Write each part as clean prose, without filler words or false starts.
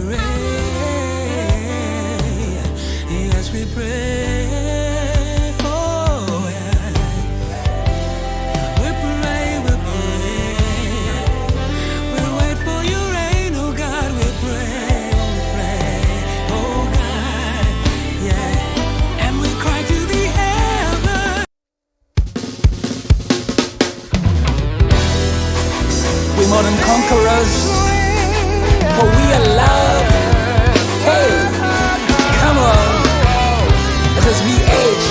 pray. Yes, we pray. Oh, yeah. We pray, we pray. We wait for your rain, oh God, we pray, oh God, yeah. And we cry to the heavens. We're more than conquerors, for we are loved. Hey, come on, as we age.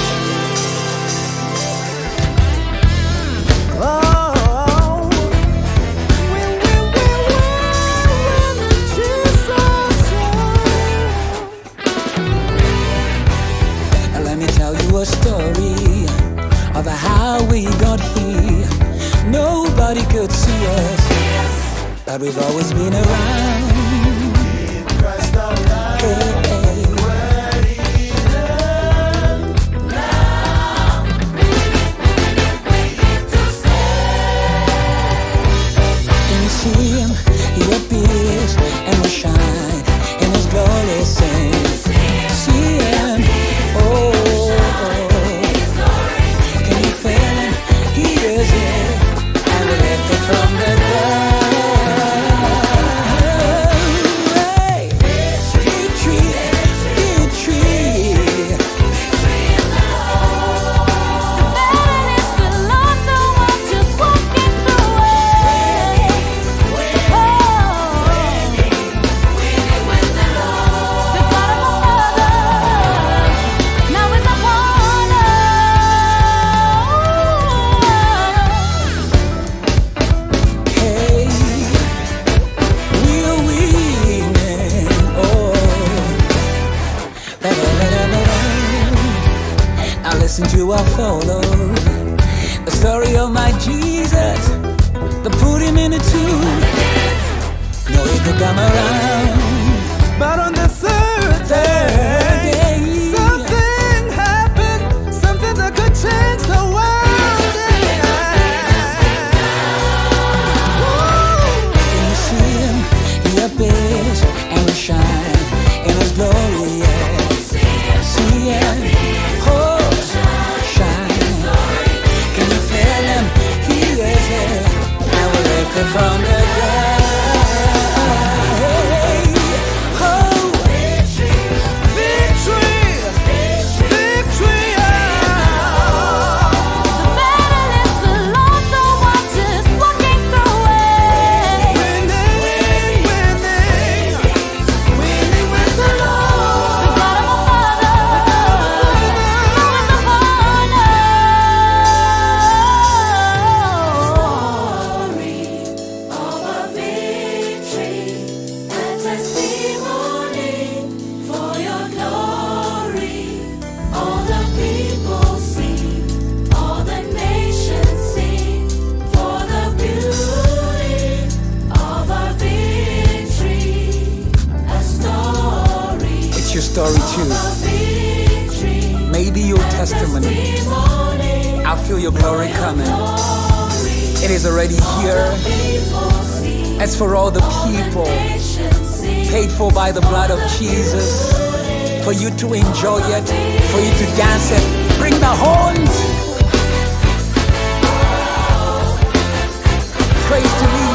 And let me tell you a story of how we got here. Nobody could see us, but we've always been around. Hey, hey. Can you see him? He appears and we shine in his glory. Sing. See him? Oh, can you feel him? He is here, and we lift it from the ground. Listen to our follow the story of my Jesus. They put him in a tomb. No, he could come around, but on the third day, something happened, something that could change the world. Can you see him? He appears and we shine in his glory. Yeah. See him? Oh. From the ground, oh, victory, victory, victory, oh. The battle is the Lord, so I'm just walking through it. Winning, winning, winning with the Lord. The God of my Father, who is upon us. Story too. Maybe your testimony. I feel your glory coming. It is already here. As for all the people paid for by the blood of Jesus, for you to enjoy it, for you to dance it, bring the horns. Praise to me.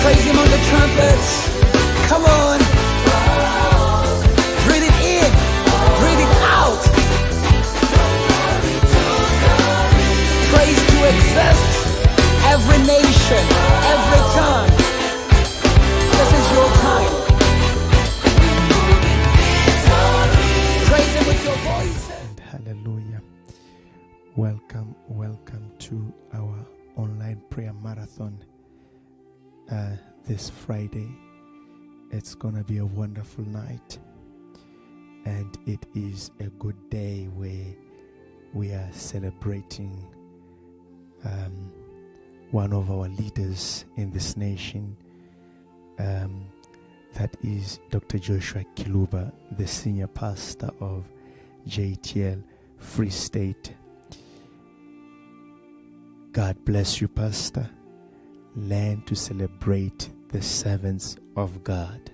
Praise him on the trumpets. Come on. Breathe it in. Breathe it out. Praise to exist. Every nation, every tongue. This is your time. Praise him with your voice. And hallelujah. Welcome to our online prayer marathon. This Friday, it's gonna be a wonderful night, and it is a good day where we are celebrating one of our leaders in this nation, that is Dr. Joshua Kiluba, the senior pastor of JTL Free State. God bless you, Pastor. learn to celebrate the servants of God.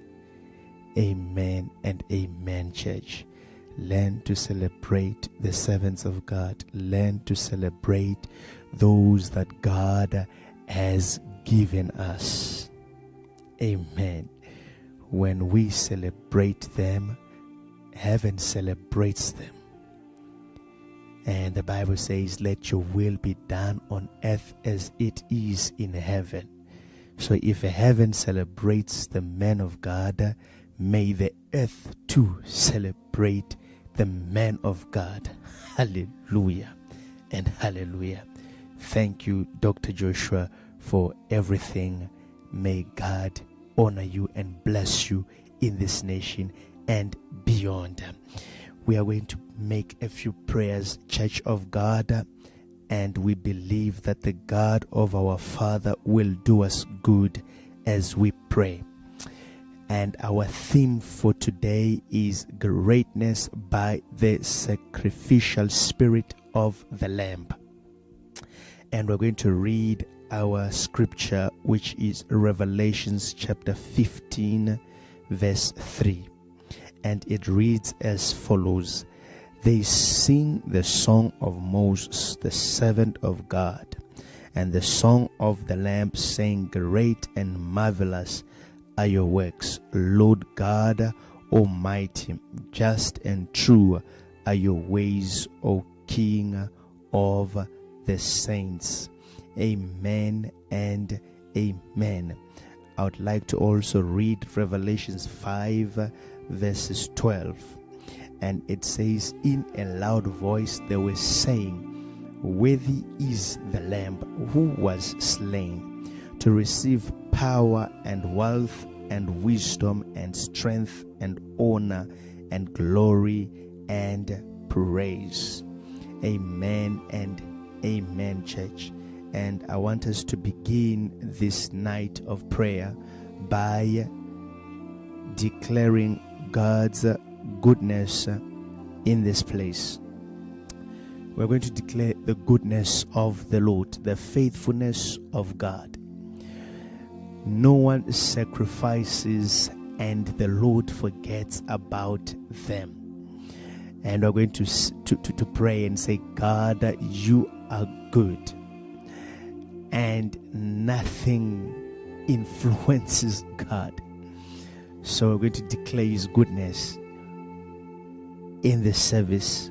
Amen and amen, church. Learn to celebrate the servants of God. Learn to celebrate those that God has given us. Amen. When we celebrate them, heaven celebrates them. And the Bible says, let your will be done on earth as it is in heaven. So if heaven celebrates the men of God, may the earth too celebrate the men of God. Hallelujah and hallelujah. Thank you, Dr. Joshua, for everything. May God honor you and bless you in this nation and beyond. We are going to make a few prayers, Church of God, and we believe that the God of our Father will do us good as we pray. And our theme for today is greatness by the sacrificial spirit of the Lamb. And we're going to read our scripture, which is Revelations chapter 15, verse 3. And it reads as follows: They sing the song of Moses, the servant of God, and the song of the Lamb, saying, Great and marvelous are your works, Lord God Almighty. Just and true are your ways, O King of the saints. Amen and amen. I would like to also read Revelations 5 verses 12. And it says, in a loud voice they were saying, Worthy is the Lamb who was slain to receive power and wealth and wisdom and strength and honor and glory and praise. Amen and amen, church. And I want us to begin this night of prayer by declaring God's goodness in this place. We're going to declare the goodness of the Lord, the faithfulness of God. No one sacrifices and the Lord forgets about them. And we're going to pray and say, God, you are good, and nothing influences God. So we're going to declare his goodness in the service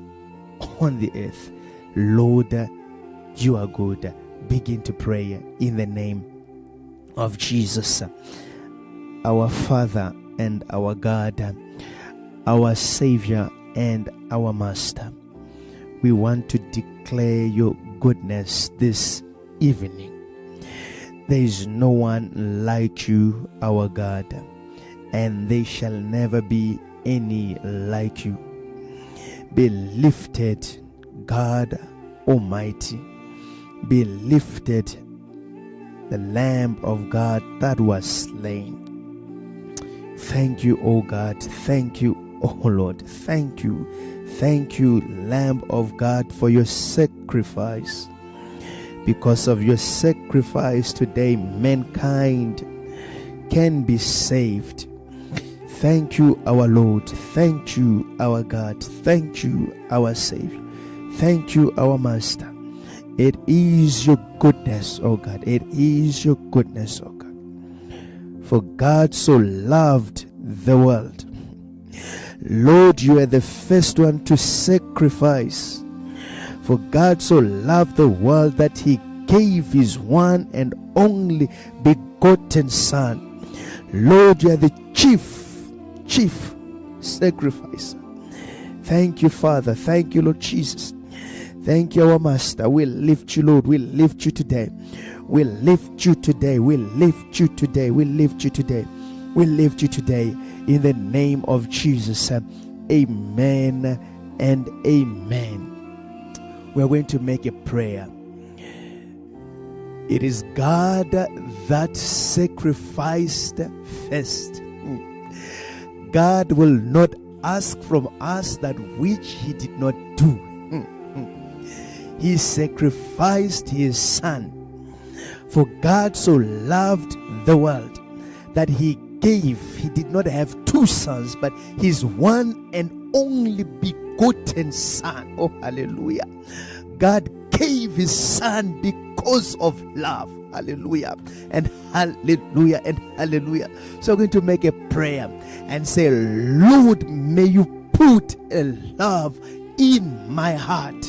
on the earth. Lord, you are good. Begin to pray in the name of Jesus. Our Father and our God, our Savior and our Master, we want to declare your goodness this evening. There is no one like you, our God, and there shall never be any like you. Be lifted, God Almighty. Be lifted, the Lamb of God that was slain. Thank you, O God. Thank you, O Lord. Thank you. Thank you, Lamb of God, for your sacrifice. Because of your sacrifice today, mankind can be saved. Thank you, our Lord. Thank you, our God. Thank you, our Savior. Thank you, our Master. It is your goodness, O God. It is your goodness, O God. For God so loved the world. Lord, you are the first one to sacrifice. For God so loved the world that he gave his one and only begotten Son. Lord, you are the chief sacrifice. Thank you, Father. Thank you, Lord Jesus. Thank you, our Master. We lift you, Lord. We lift you today. We lift you today. We lift you today. We lift you today. We lift you today in the name of Jesus. Amen and amen. We are going to make a prayer. It is God that sacrificed first. God will not ask from us that which he did not do. He sacrificed his Son. For God so loved the world that he gave, he did not have two sons, but his one and only begotten son. Oh, hallelujah. God gave his son because of love. Hallelujah and hallelujah and hallelujah. So I'm going to make a prayer and say, Lord, may you put a love in my heart.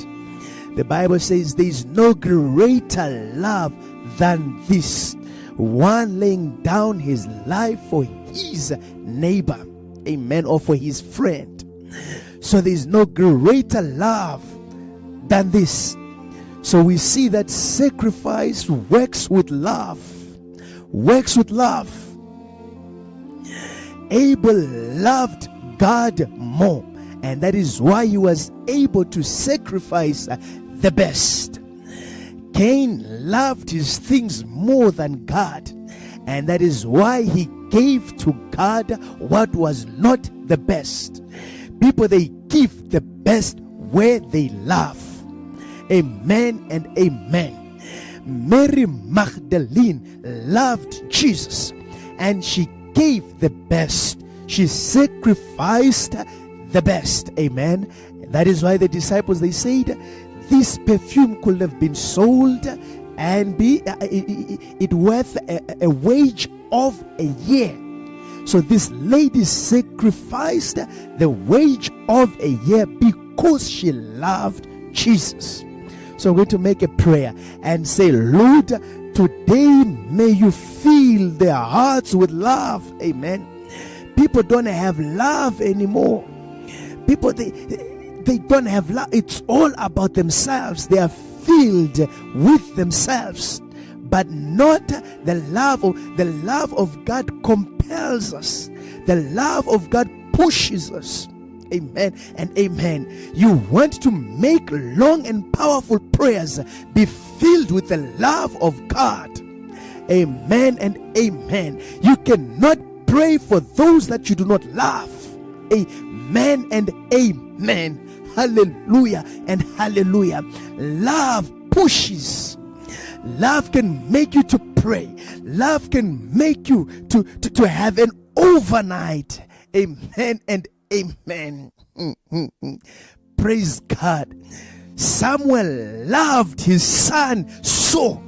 The Bible says there is no greater love than this, one laying down his life for his neighbor, amen, or for his friend. So there is no greater love than this. So we see that sacrifice works with love. Works with love. Abel loved God more, and that is why he was able to sacrifice the best. Cain loved his things more than God, and that is why he gave to God what was not the best. People, they give the best where they love. Amen and amen. Mary Magdalene loved Jesus, and she gave the best. She sacrificed the best. Amen. That is why the disciples, they said, this perfume could have been sold and be it worth a wage of a year. So this lady sacrificed the wage of a year because she loved Jesus. So I'm going to make a prayer and say, Lord, today may you fill their hearts with love. Amen. People don't have love anymore. People, they don't have love. It's all about themselves. They are filled with themselves, but not the love of God compels us. The love of God pushes us. Amen and amen. You want to make long and powerful prayers be filled with the love of God. Amen and amen. You cannot pray for those that you do not love. Amen and amen. Hallelujah and hallelujah. Love pushes. Love can make you to pray. Love can make you to have an overnight. Amen and amen. Praise God. Samuel loved his son so,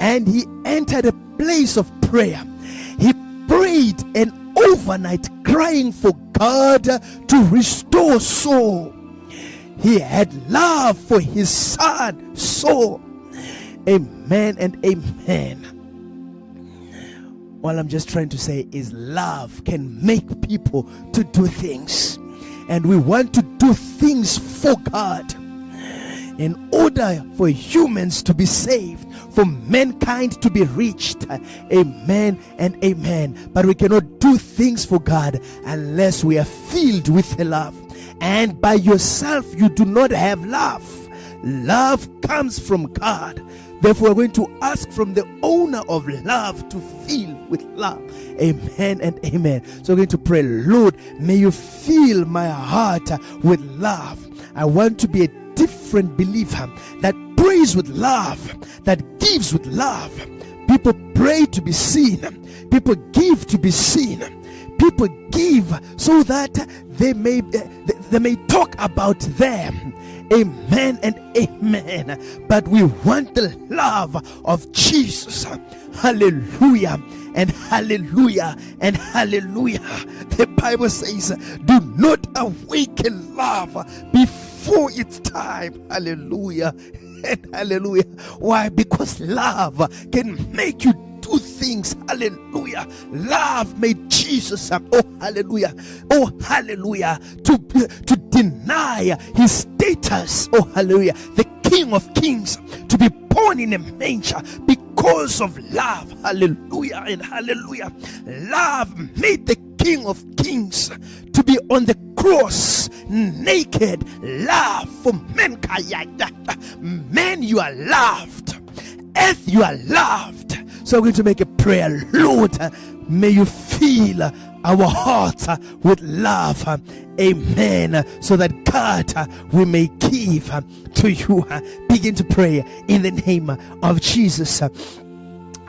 and he entered a place of prayer. He prayed an overnight, crying for God to restore Saul. He had love for his son Saul. Amen and amen. All I'm just trying to say is love can make people to do things, and we want to do things for God in order for humans to be saved, for mankind to be reached. Amen and amen. But we cannot do things for God unless we are filled with love, and by yourself you do not have love. Love comes from God. Therefore, we're going to ask from the owner of love to fill with love. Amen and amen. So we're going to pray, Lord, may you fill my heart with love. I want to be a different believer that prays with love, that gives with love. People pray to be seen. People give to be seen. People give so that they may talk about them. Amen and amen. But we want the love of Jesus. Hallelujah and hallelujah and hallelujah. The Bible says, do not awaken love before its time. Hallelujah and hallelujah. Why? Because love can make you do things. Hallelujah. Love made Jesus, oh hallelujah, to deny his status, oh hallelujah, the King of Kings, to be born in a manger because of love. Hallelujah and hallelujah. Love made the King of Kings to be on the cross naked. Love for mankind. Man, you are loved. Earth, you are loved. So we're going to make a prayer. Lord, may you fill our hearts with love. Amen. So that God, we may give to you. Begin to pray in the name of Jesus.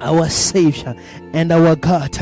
our Savior and our God,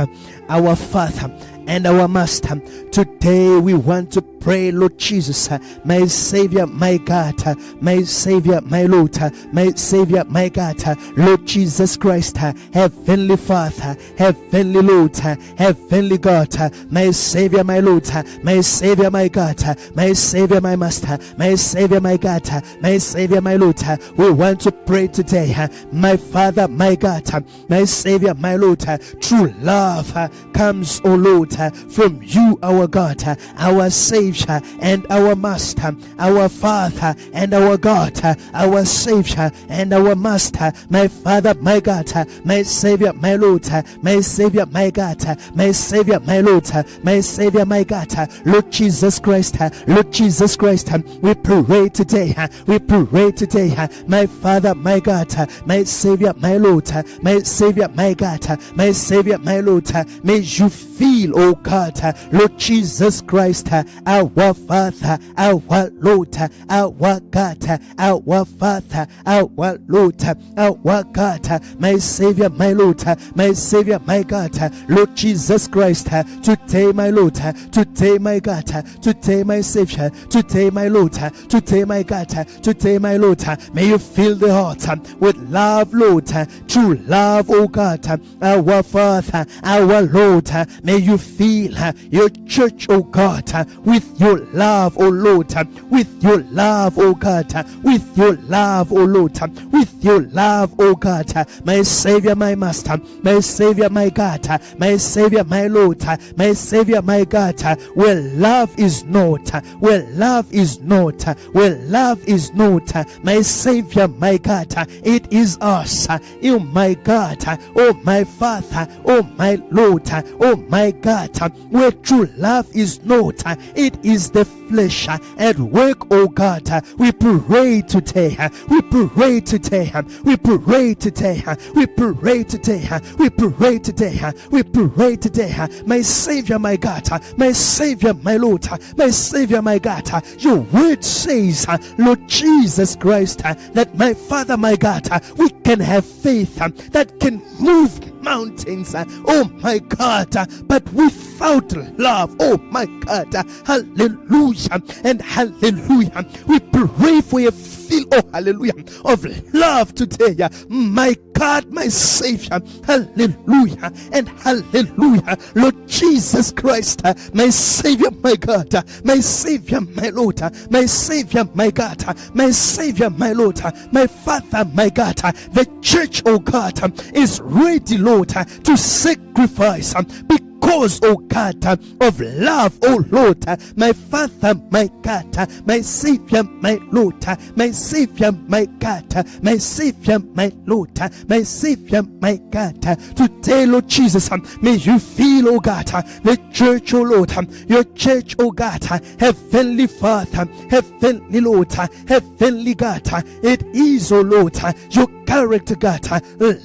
our Father and our Master. Today we want to pray, Lord Jesus, my Savior, my God, my Savior, my Lord, my Savior, my God, Lord Jesus Christ, Heavenly Father, Heavenly Lord, Heavenly God, my Savior, my Lord, my Savior, my God, my Savior, my Master, my Savior, my God, my Savior, my Lord. We want to pray today, my Father, my God, my Savior, my Lord. True love comes, O Lord, from you, our God, our Savior and our Master, our Father and our God, our Savior and our Master, my Father, my God, my Savior, my Lord, my Savior, my God, my Savior, my Lord, my Savior, my God, Lord Jesus Christ, Lord Jesus Christ. We pray today, we pray today, my Father, my God, my Savior, my Lord, my Savior, my God, my Savior, my Lord. May you feel, oh God, Lord Jesus Christ, our Father, our Lord, our God, our Father, our Lord, our God, my Savior, my Lord, my Savior, my God, Lord Jesus Christ. Today, my Lord, today, my God, today, my Savior, today, my Lord, today, my God, today, my Lord. May you fill the heart with love, Lord, true love, oh God, our Father, our Lord. May you fill your church, oh God, with your love, oh Lord, with your love, oh God, with your love, oh Lord, with your love, oh God, my Savior, my Master, my Savior, my God, my Savior, my Lord, my Savior, my God. Where love is not, where love is not, where love is not, my Savior, my God, it is us, oh my God, oh my Father, oh my Lord, oh my God. Where true love is not, it is the flesh at work, oh God. We pray today, we pray today, we pray today, we pray today, we pray today, we pray today, my Savior, my God, my Savior, my Lord, my Savior, my God. Your word says, Lord Jesus Christ, that my Father, my God, we can have faith that can move mountains, oh my God, but without love, oh my God, hallelujah and hallelujah. We pray for your feel, oh hallelujah, of love today, my God, my Savior, hallelujah and hallelujah. Lord Jesus Christ, my Savior, my God, my Savior, my Lord, my Savior, my God, my Savior, my Lord, my Father, my God. The church, oh God, is ready, Lord, to sacrifice because, oh God, of love, oh Lord, my Father, my God, my Savior, my Lord, my Savior, my God, my Savior, my Lord, my Savior, my God. Today, Lord Jesus, may you feel, oh God, the church, oh Lord, your church, oh God, Heavenly Father, Heavenly Lord, Heavenly God. It is, oh Lord, your character, God,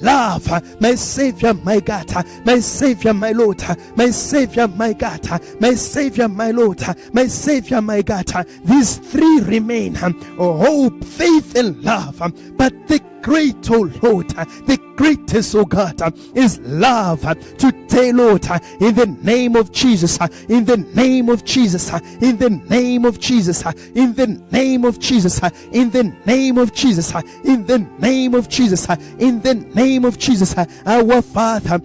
love, my Savior, my God, my Savior, my Lord, my Savior, my God, my Savior, my Lord, my Savior, my God. These three remain, hope, faith, and love. But the great, oh Lord, the greatest, oh God, is love. Today, Lord, in the name of Jesus, in the name of Jesus, in the name of Jesus, in the name of Jesus, in the name of Jesus, in the name of Jesus, in the name of Jesus, our Father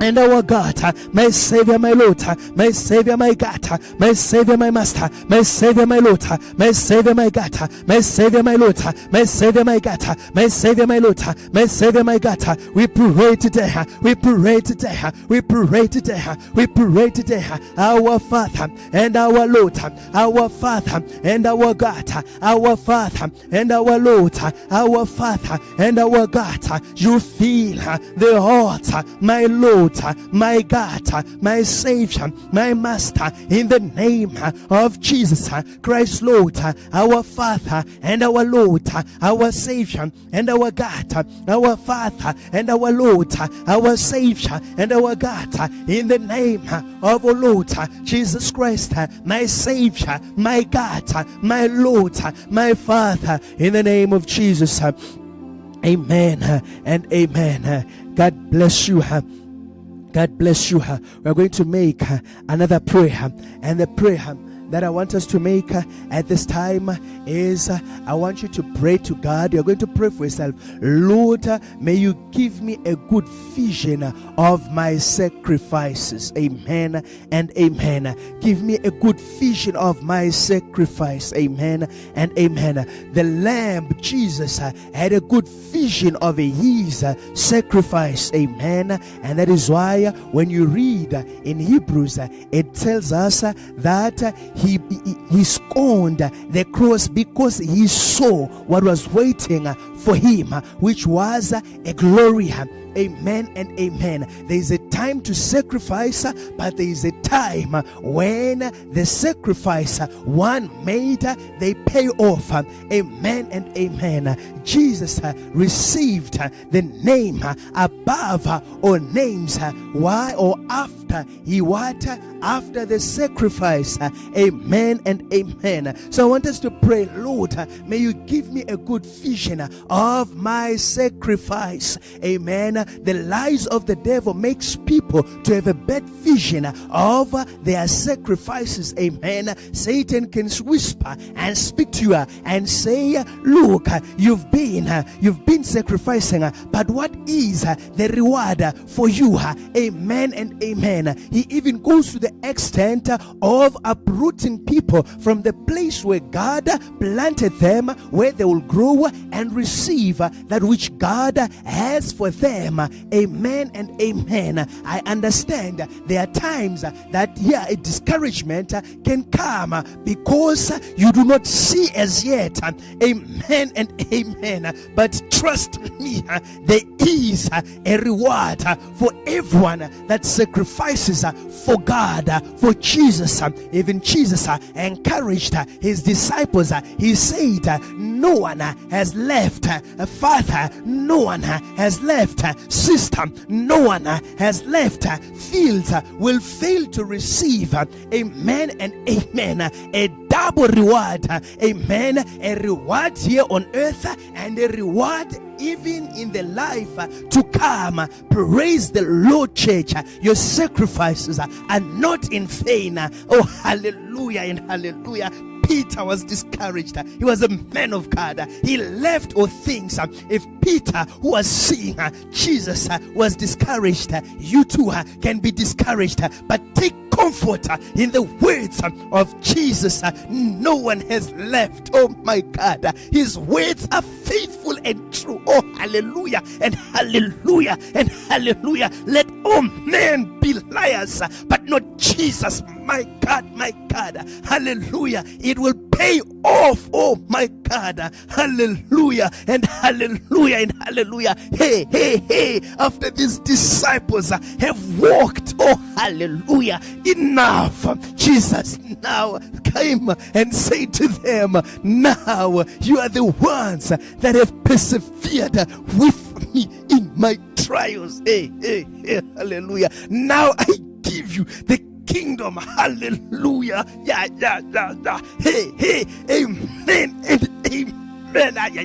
and our God, my Savior, my Lord, my Savior, my God, my Savior, my Master, my Savior, my Lord, my Savior, my God, my Savior, my Lord, my Savior, my God, my Savior, my Lord, my Savior, my God. We pray today, we pray today, we pray today, we pray today, our Father and our Lord, our Father and our God, our Father and our Lord, our Father and our God. You feel the heart, my Lord, my God, my Savior, my Master, in the name of Jesus Christ, Lord, our Father and our Lord, our Savior and our God, our Father and our Lord, our Savior and our God, in the name of our Lord Jesus Christ, my Savior, my God, my Lord, my Father, in the name of Jesus. Amen and amen. God bless you. God bless you. We're going to make another prayer, and the prayer that I want us to make at this time is I want you to pray to God. You're going to pray for yourself. Lord, may you give me a good vision of my sacrifices. Amen and amen. Give me a good vision of my sacrifice. Amen and amen. The Lamb, Jesus, had a good vision of his sacrifice. Amen. And that is why when you read in Hebrews, it tells us that he scorned the cross because he saw what was waiting for him, which was a glory. Amen and amen. There is a time to sacrifice, but there is a time when the sacrifice one made, they pay off. Amen and amen. Jesus received the name above all names. Why? Or after he what? After the sacrifice. Amen and amen. So I want us to pray, Lord, may you give me a good vision of my sacrifice. Amen. The lies of the devil makes people to have a bad vision of their sacrifices. Amen. Satan can whisper and speak to you and say, look, you've been sacrificing, but what is the reward for you? Amen and amen. He even goes to the extent of uprooting people from the place where God planted them, where they will grow and receive that which God has for them. Amen and amen. I understand there are times that a discouragement can come because you do not see as yet. Amen and amen. But trust me, there is a reward for everyone that sacrifices for God, for Jesus. Even Jesus encouraged his disciples. He said, no one has left a father, no one has left sister, no one has left fields will fail to receive, amen and amen, a double reward. Amen. A reward here on earth and a reward even in the life to come. Praise the Lord, church. Your sacrifices are not in vain. Oh, hallelujah and hallelujah. Peter was discouraged. He was a man of God. He left all things. If Peter, who was seeing Jesus, was discouraged, you too can be discouraged. But take comfort in the words of Jesus. No one has left. Oh my God. His words are faithful and true. Oh, hallelujah and hallelujah and hallelujah. Let all men be liars, but not Jesus. My God, my God. Hallelujah. It will pay off. Oh my God. Hallelujah and hallelujah and hallelujah. Hey, hey, hey. After these disciples have walked, oh hallelujah, enough. Jesus now came and said to them, now you are the ones that have persevered with me in my trials. Hey, hey, hey, hallelujah. Now I give you the kingdom. Hallelujah. Yeah. Hey, hey, amen and amen.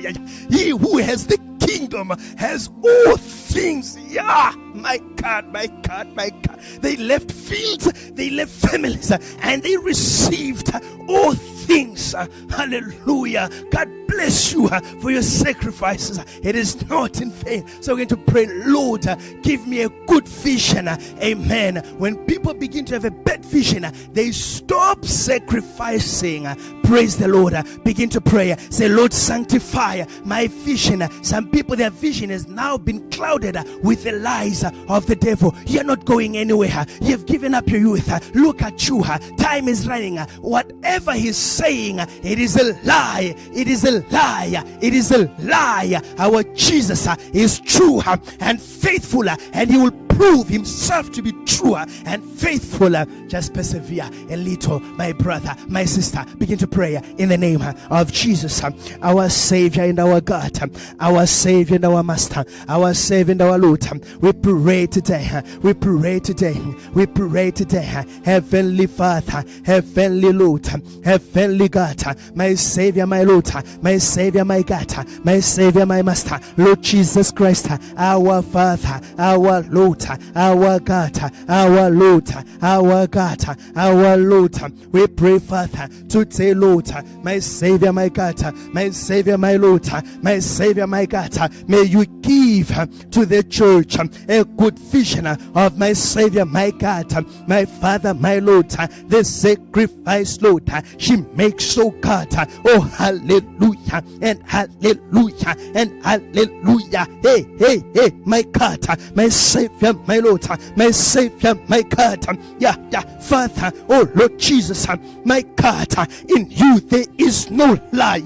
He who has the kingdom has all things. Yeah, my God, my God, my God. They left fields, they left families, and they received all things. Hallelujah. God bless you for your sacrifices. It is not in vain. So we're going to pray, Lord, give me a good vision. Amen. When people begin to have a bad vision, they stop sacrificing. Praise the Lord. Begin to pray. Say, Lord, sanctify my vision. Some people, their vision has now been clouded with the lies of the devil. You're not going anywhere. You've given up your youth. Look at you. Time is running. Whatever he's saying, it is a lie. It is a lie. It is a lie. Our Jesus is true and faithful, and he will prove himself to be true and faithful. Just persevere a little, my brother, my sister. Begin to pray in the name of Jesus, our Savior and our God, our Savior and our Master, our Savior and our Lord. We pray today, we pray today, we pray today. Heavenly Father, Heavenly Lord, Heavenly God, my Savior, my Lord, my Savior, my God, my Savior, my Master, Lord Jesus Christ, our Father, our Lord, our God, our Lord, our God, our Lord. We pray, Father, today, Lord, my Savior, my God, my Savior, my Lord, my Savior, my God, may you give to the church a good vision of my Savior, my God, my Father, my Lord, the sacrifice, Lord, she makes, oh God, oh hallelujah, and hallelujah, and hallelujah. Hey, hey, hey, my God, my Savior, my Lord, my Savior, my God, yeah, Father, oh Lord Jesus, my God, in you there is no lie,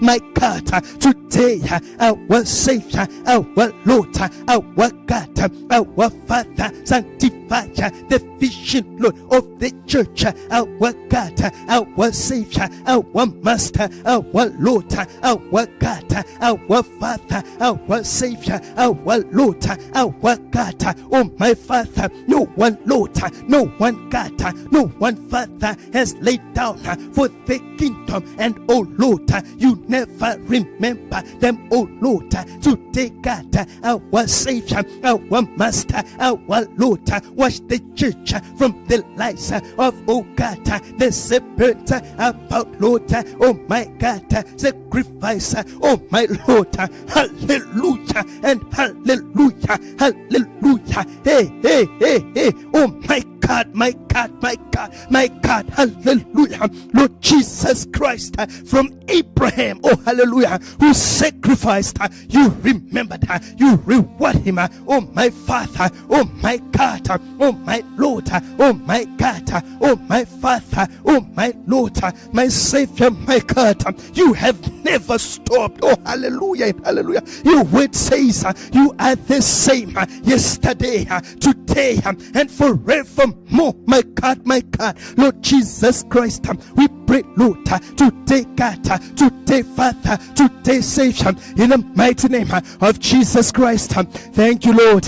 my God, today, our Savior, our Lord, our God, our Father, sanctify the vision, Lord, of the church, our God, our Savior, our Master, our Lord, our God, our Father, our Savior, our Lord, our God, oh my Father, no one Lord, no one God, no one Father has laid down for the kingdom, and oh Lord, you never remember them, oh Lord, today God, our Savior, our Master, our Lord, wash the church from the lies of, oh God, the serpent about, Lord, oh my God, sacrifice, oh my Lord, hallelujah, and hallelujah, hallelujah, hey, hey, hey, hey, oh my God, my God, my God, my God, hallelujah, Lord Jesus Christ, from Abraham, oh hallelujah, who sacrificed, you remembered, you reward him, oh my Father, oh my God, oh my Lord, oh my God, oh my Father, oh my Lord, my Savior, my God, you have never stopped, oh hallelujah, hallelujah, your word says you are the same yesterday, today, and forevermore, my God, Lord Jesus Christ, we pray, Lord, today, God, today, Father, today, Savior, in the mighty name of Jesus Christ. Thank you, Lord.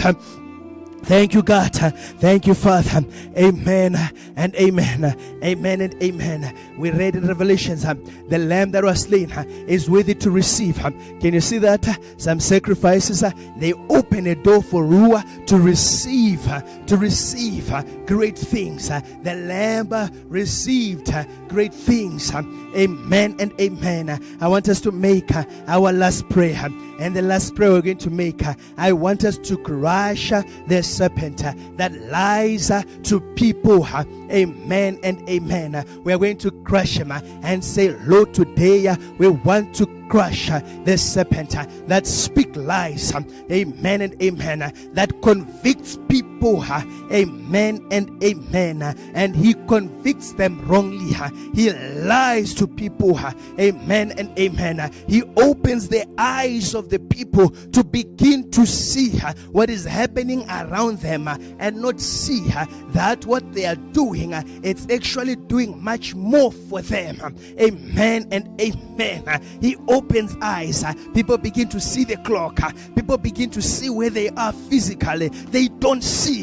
Thank you, God. Thank you, Father. Amen and amen. Amen and amen. We read in Revelations, the lamb that was slain is worthy to receive. Can you see that? Some sacrifices, they open a door for Ruah to receive great things. The lamb received great things. Amen and amen. I want us to make our last prayer. And the last prayer we're going to make, I want us to crush the serpent that lies to people. Amen and amen. We are going to crush him and say, Lord, today we want to crush the serpent that speak lies. Amen and amen. That convicts people. Amen and amen. And he convicts them wrongly. He lies to people. Amen and amen. He opens the eyes of the people to begin to see what is happening around them and not see that what they are doing, it's actually doing much more for them. Amen and amen. He opens eyes. People begin to see the clock. People begin to see where they are physically. They don't see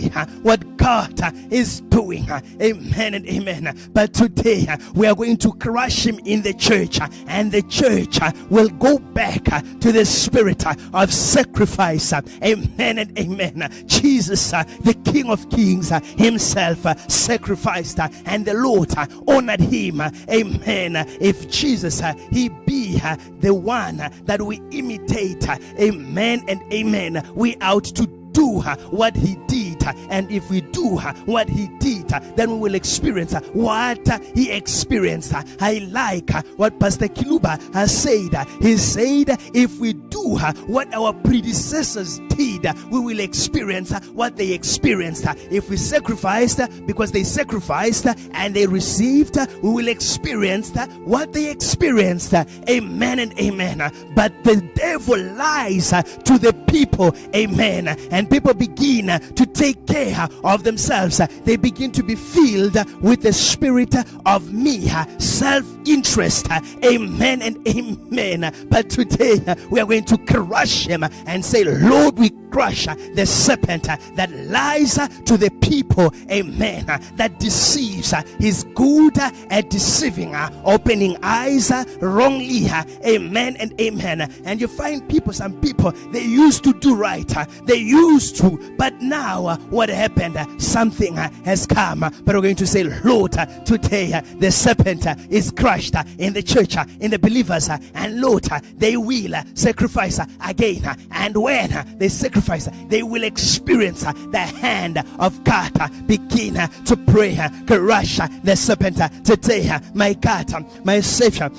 what God is doing. Amen and amen. But today we are going to crush him in the church, and the church will go back to the spirit of sacrifice. Amen and amen. Jesus, the King of Kings, himself sacrificed, and the Lord honored him. Amen. If Jesus, he be the one that we imitate, amen and amen, we out to do what he did, and if we do what he did, then we will experience what he experienced. I like what Pastor Kiluba has said. He said, if we do what our predecessors did, we will experience what they experienced. If we sacrificed because they sacrificed and they received, we will experience what they experienced. Amen and amen. But the devil lies to the people. Amen. And people begin to take care of themselves. They begin to be filled with the spirit of me, self-interest. Amen and amen. But today we are going to crush him and say, Lord, we crush the serpent that lies to the people. Amen. That deceives. Is good at deceiving, opening eyes wrongly. Amen and amen. And you find some people, they used to do right. They used to, but now what happened? Something has come. But we're going to say, Lord, today the serpent is crushed in the church, in the believers, and Lord, they will sacrifice again. And when they sacrifice, they will experience the hand of God. Begin to pray, crush the serpent today. My God, my Savior,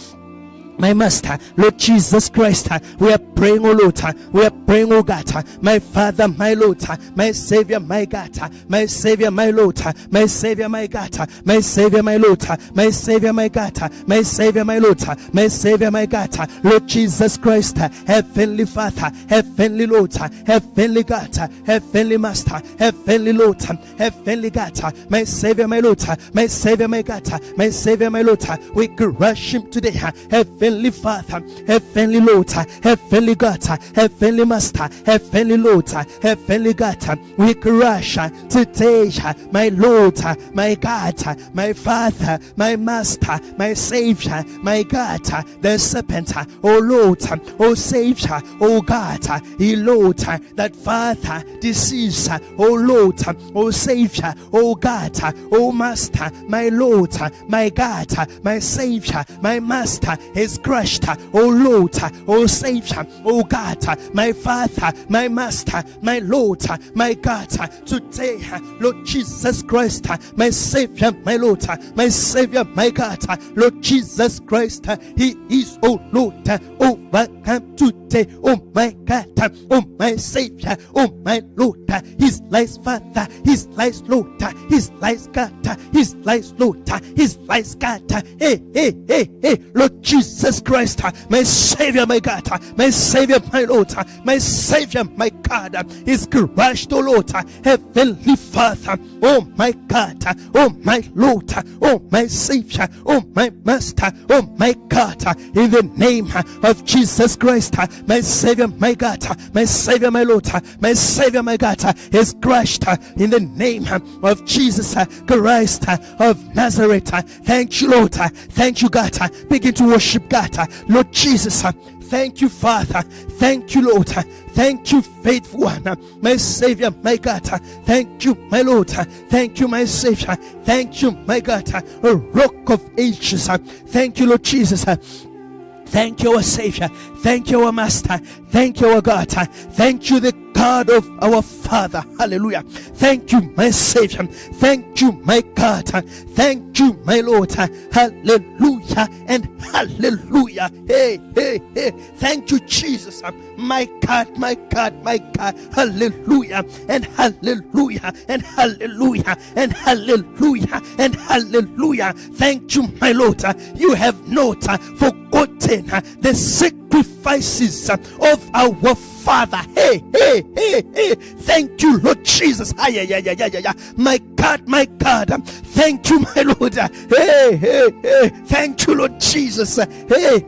my Master, Lord Jesus Christ, we are praying, oh Lord, we are praying, oh God, my Father, my Lord, my Savior, my God, my Savior, my Lord, my Savior, my God, my Savior, my Lord, my Savior, my God, my Savior, my Lord, my Savior, my God, Lord Jesus Christ, Heavenly Father, Heavenly Lord, Heavenly God, Heavenly Master, Heavenly Lord, Heavenly God, my Savior, my Lord, my Savior, my God, my Savior, my Lord, we crush him today. Heavenly Father, Heavenly Lord, Heavenly God, Heavenly Master, Heavenly Lord, Heavenly God, we crush today, my Lord, my God, my Father, my Master, my Savior, my God, the serpent, oh Lord, oh Savior, oh God, he Lord, that Father deceives, oh Lord, oh Savior, oh God, oh Master, my Lord, my God, my Savior, my Master, is crushed. Oh Lord, oh Savior, oh God, my Father, my Master, my Lord, my God, today, Lord Jesus Christ, my Savior, my Lord, my Savior, my God, Lord Jesus Christ, he is, oh Lord, overcome today, oh my God, oh my Savior, oh my Lord, his lies Father, his lies Lord, his lies God, his lies Lord, his lies God, hey, Lord Jesus Christ, my Savior, my God, my Savior, my Lord, my Savior, my God, is crushed, oh Lord, Heavenly Father, oh my God, oh my Lord, oh my Savior, oh my Master, oh my God, in the name of Jesus Christ, my Savior, my God, my Savior, my Lord, my Savior, my God, is crushed in the name of Jesus Christ of Nazareth. Thank you, Lord. Thank you, God. Begin to worship God. Lord Jesus, thank you, Father. Thank you, Lord. Thank you, faithful one, my Savior, my God. Thank you, my Lord. Thank you, my Savior. Thank you, my God, a rock of ages. Thank you, Lord Jesus. Thank you, our Savior. Thank you, our Master. Thank you, our God. Thank you, the God of our Father. Hallelujah. Thank you, my Savior. Thank you, my God. Thank you, my Lord. Hallelujah and hallelujah. Hey. Thank you, Jesus. My God, my God, my God. Hallelujah and hallelujah and hallelujah and hallelujah and hallelujah. Thank you, my Lord. You have not forgotten the sacrifices of our Father. Hey. Thank you, Lord Jesus. My God, my God. Thank you, my Lord. Hey. Thank you, Lord Jesus. Hey.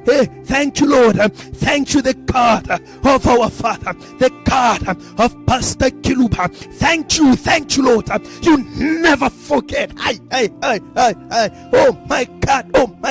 Thank you, Lord. Thank you, the God of our Father, the God of Pastor Kiluba. Thank you, Lord. You never forget. Oh my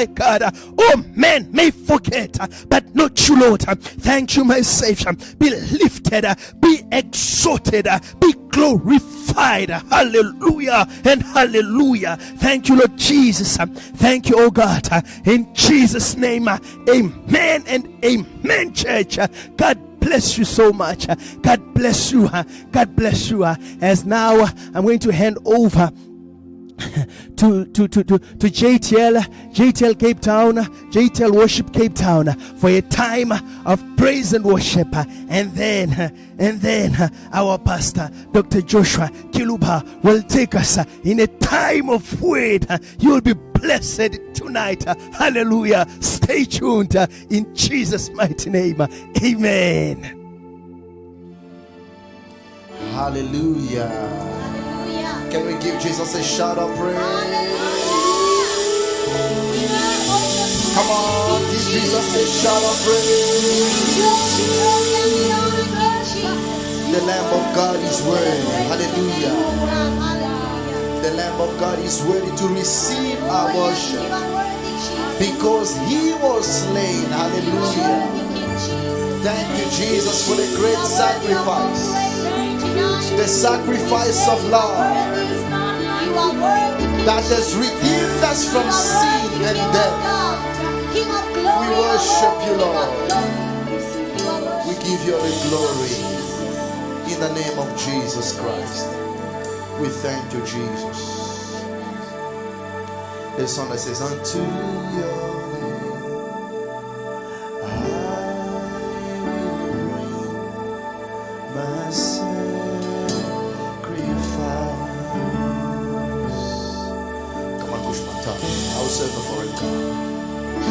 God. Oh, man may forget, but not you, Lord. Thank you, my Savior. Be lifted, be exalted, be glorified. Hallelujah and hallelujah. Thank you, Lord Jesus. Thank you, oh God. In Jesus' name, amen and amen, church. God bless you so much. God bless you. God bless you. As now I'm going to hand over JTL Cape Town, JTL Worship Cape Town for a time of praise and worship. And then our pastor, Dr. Joshua Kiluba, will take us in a time of word. You will be blessed tonight. Hallelujah. Stay tuned in Jesus' mighty name. Amen. Hallelujah. Can we give Jesus a shout of praise? Come on, give Jesus a shout of praise. The Lamb of God is worthy. Hallelujah. The Lamb of God is worthy to receive our worship because He was slain. Hallelujah. Thank you, Jesus, for the great sacrifice. The sacrifice of love that has redeemed us from sin and death. We worship you, Lord. We give you the glory in the name of Jesus Christ. We thank you, Jesus. The song that says, unto your name I will bring my sacrifice. Come on, push my tongue. I will serve the foreign God. I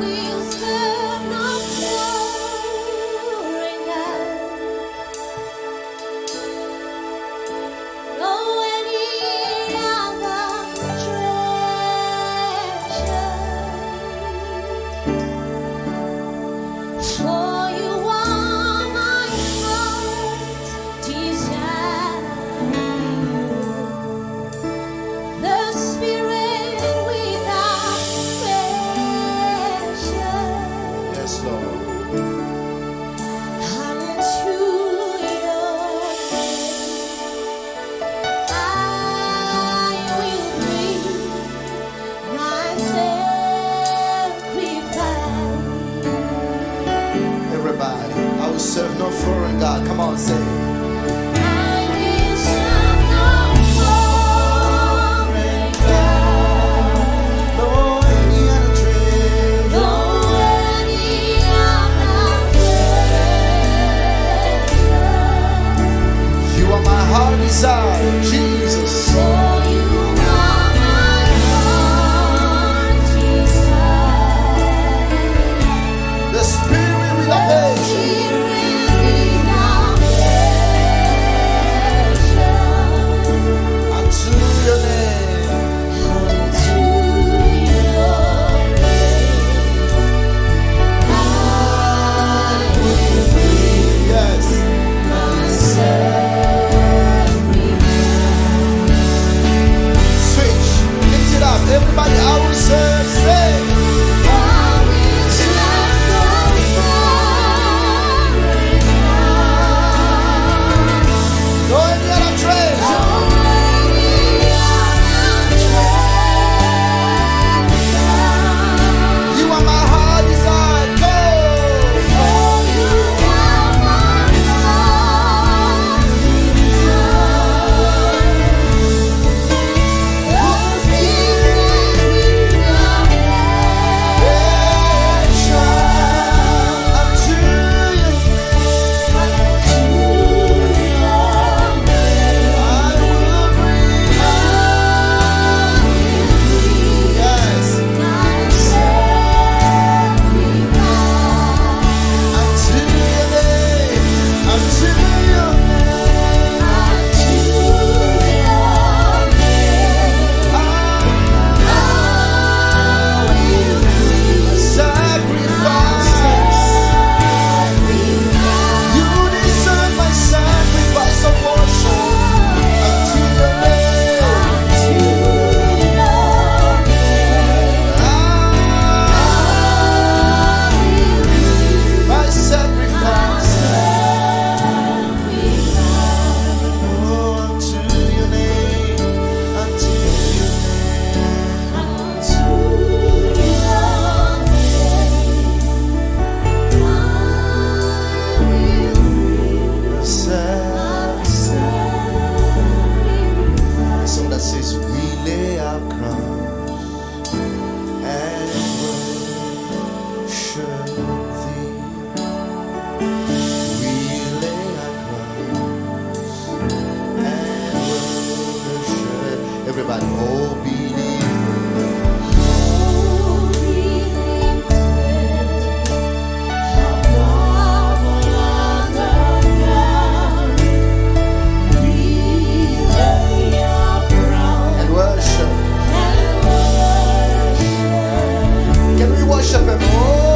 will serve no foreign God, no any other treasure. For you are my heart's desire, the Spirit without measure. Yes, Lord. Unto your name I will bring my sacrifice. Everybody, I will serve no foreign God. Come on, say it. I will serve no foreign God, No any other treasure. no any other treasure. You are my heart desire, Jesus. For you are my heart's desire, The Spirit without measure. Spirit without measure. Unto your name. Unto your name I will bring Yes. my sacrifice. Everybody, oh, be and worship. Can we worship Him? Oh,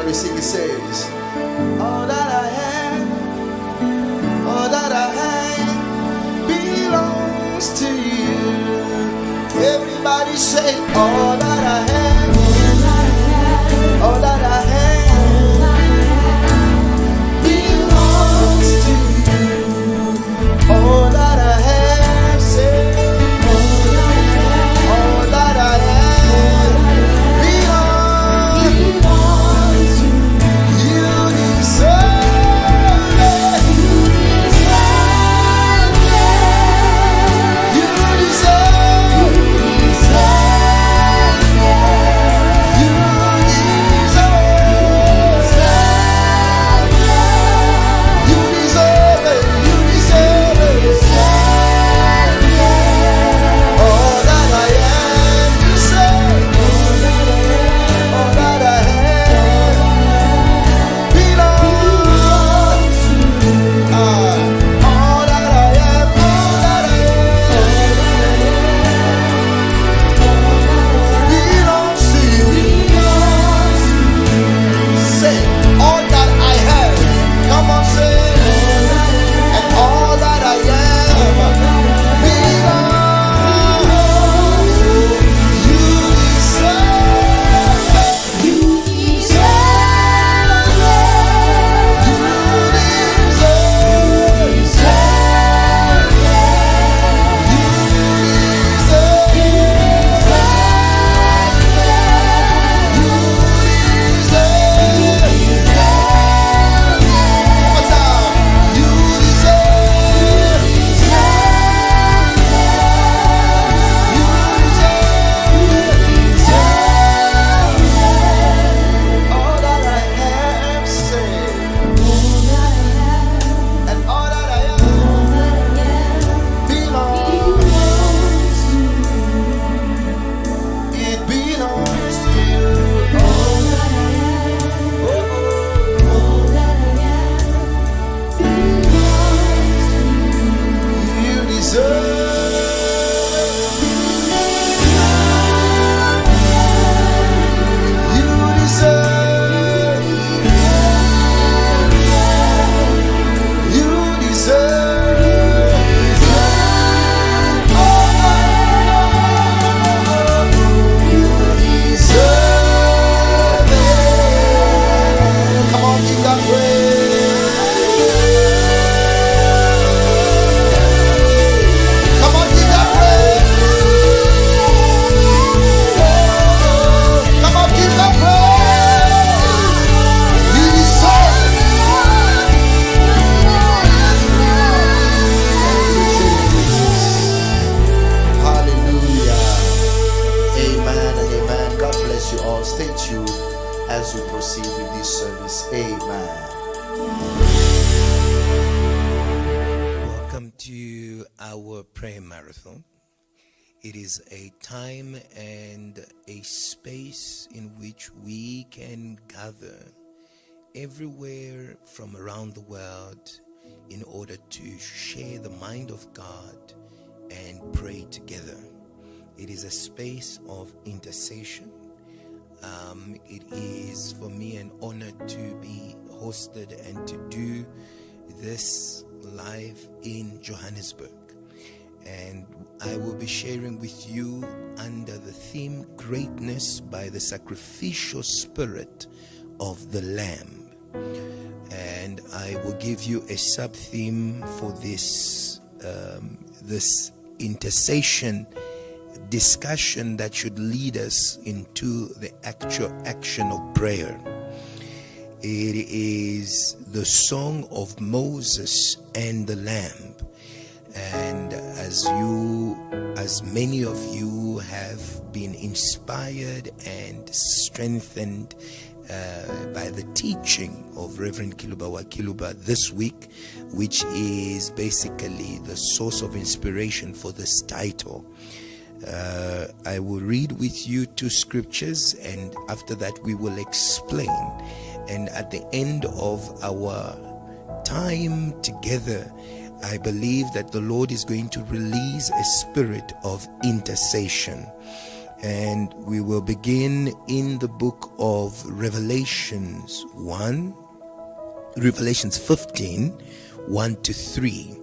we sing, it says, all that I have, all that I have belongs to you. Everybody say, all that I have, all that I have belongs to you. All that I have, say, all that I have belongs to you. You deserve it. You deserve it. You deserve it. You deserve it. You deserve it. All that I am, you say. All that I have belongs to you. All that I am, all that I am belongs to you. Say, all that I have. Come on, say. And all that I am belongs. You deserve it. You deserve it. You deserve it. You deserve all that I have said, and all that I am belongs. It belongs to you. You deserve. You deserve. You deserve. You deserve it. Come on, give God praise. Come on, give God praise. Come on, give God praise. You deserve it. Hallelujah. Amen and amen. God bless you all. Stay tuned as we proceed with this service. Amen. Welcome to our prayer marathon. It is a time and a space in which we can gather everywhere from around the world in order to share the mind of God and pray together. It is a space of intercession. It is for me an honor to be hosted and to do this live in Johannesburg. And I will be sharing with you under the theme Greatness by the Sacrificial Spirit of the Lamb. And I will give you a sub-theme for this intercession discussion that should lead us into the actual action of prayer. It is the song of Moses and the Lamb. And as many of you have been inspired and strengthened by the teaching of Reverend Kiluba this week, which is basically the source of inspiration for this title, I will read with you 2 scriptures, and after that we will explain. And at the end of our time together, I believe that the Lord is going to release a spirit of intercession. And we will begin in the book of Revelations 15, 1 to 3.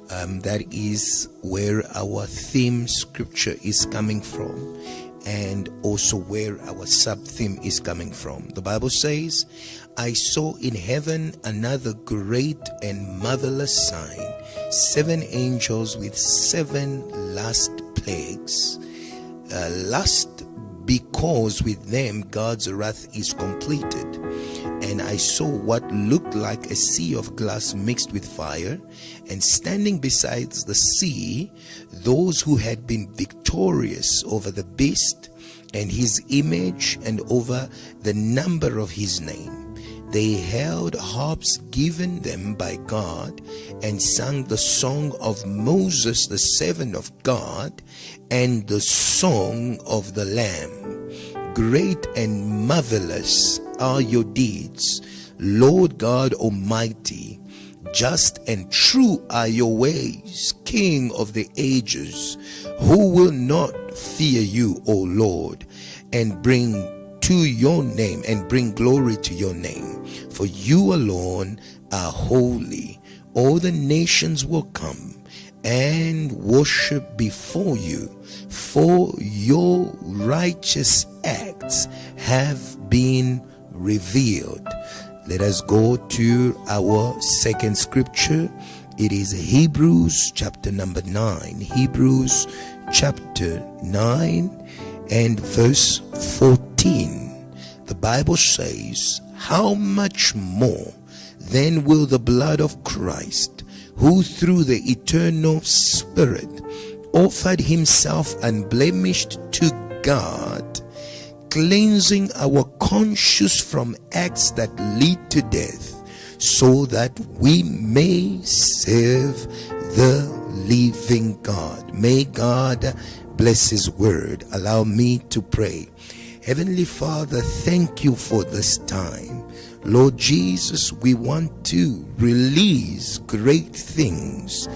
That is where our theme scripture is coming from, and also where our sub-theme is coming from. The Bible says, I saw in heaven another great and marvelous sign, 7 angels with 7 last plagues. Last because with them God's wrath is completed. And I saw what looked like a sea of glass mixed with fire, and standing beside the sea, those who had been victorious over the beast and his image and over the number of his name. They held harps given them by God and sang the song of Moses, the servant of God, and the song of the Lamb. Great and marvelous are your deeds, Lord God Almighty. Just and true are your ways, King of the ages. Who will not fear you, O Lord, and bring to your name and bring glory to your name? For you alone are holy. All the nations will come and worship before you, for your righteous acts have been revealed. Let us go to our second scripture. It is Hebrews chapter number 9. Hebrews chapter 9 and verse 14. The Bible says, how much more then will the blood of Christ, who through the eternal Spirit offered himself unblemished to God, cleansing our conscience from acts that lead to death, so that we may serve the living God. May God bless his word. Allow me to pray. Heavenly Father, thank you for this time. Lord Jesus, we want to release great things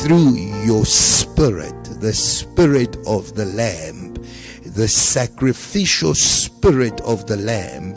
through your Spirit, the Spirit of the Lamb. The sacrificial Spirit of the Lamb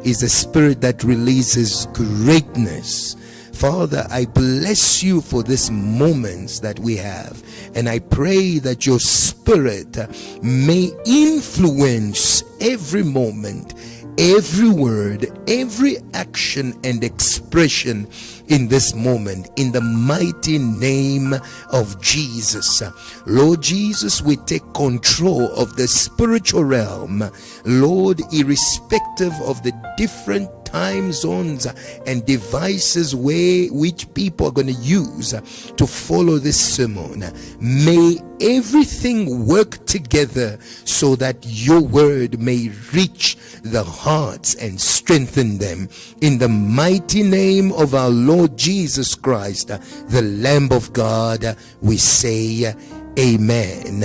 is a spirit that releases greatness. Father, I bless you for this moments that we have, and I pray that your Spirit may influence every moment, every word, every action and expression in this moment, in the mighty name of Jesus. Lord Jesus, we take control of the spiritual realm, Lord, irrespective of the different time zones and devices which people are going to use to follow this sermon. May everything work together so that your word may reach the hearts and strengthen them. In the mighty name of our Lord Jesus Christ, the Lamb of God, we say amen.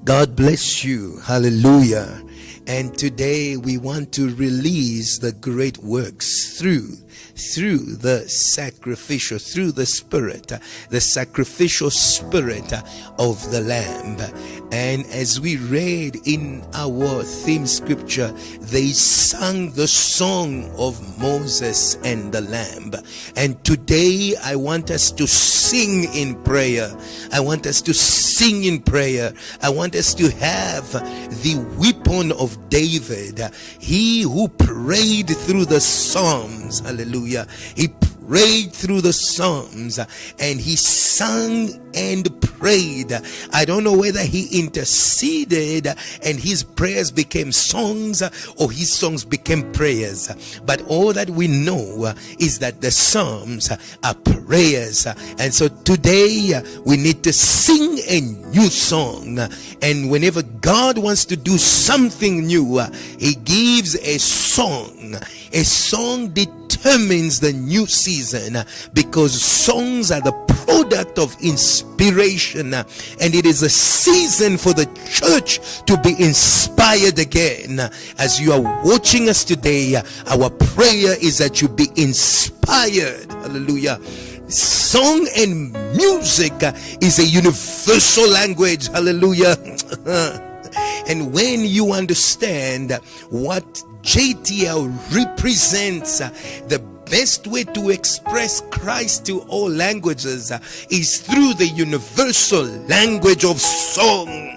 God bless you. Hallelujah. And today we want to release the great works through the sacrificial, through the Spirit, the sacrificial Spirit of the Lamb. And as we read in our theme scripture, they sang the song of Moses and the Lamb. And today I want us to sing in prayer. I want us to sing in prayer. I want us to have the weapon of David, he who prayed through the Psalms. Hallelujah. He prayed through the Psalms and he sang and prayed. I don't know whether he interceded and his prayers became songs or his songs became prayers, but all that we know is that the Psalms are prayers. And so today we need to sing a new song, and whenever God wants to do something new, he gives a song. A song determines the new season, because songs are the product of inspiration, and it is a season for the church to be inspired again. As you are watching us today, our prayer is that you be inspired. Hallelujah. Song and music is a universal language. Hallelujah. And when you understand what JTL represents, the best way to express Christ to all languages is through the universal language of song.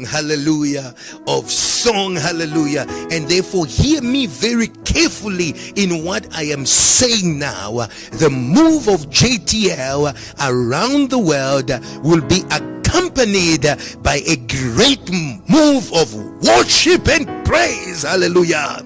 Hallelujah, of song, hallelujah. And therefore hear me very carefully in what I am saying now. The move of JTL around the world will be accompanied by a great move of worship and praise, hallelujah.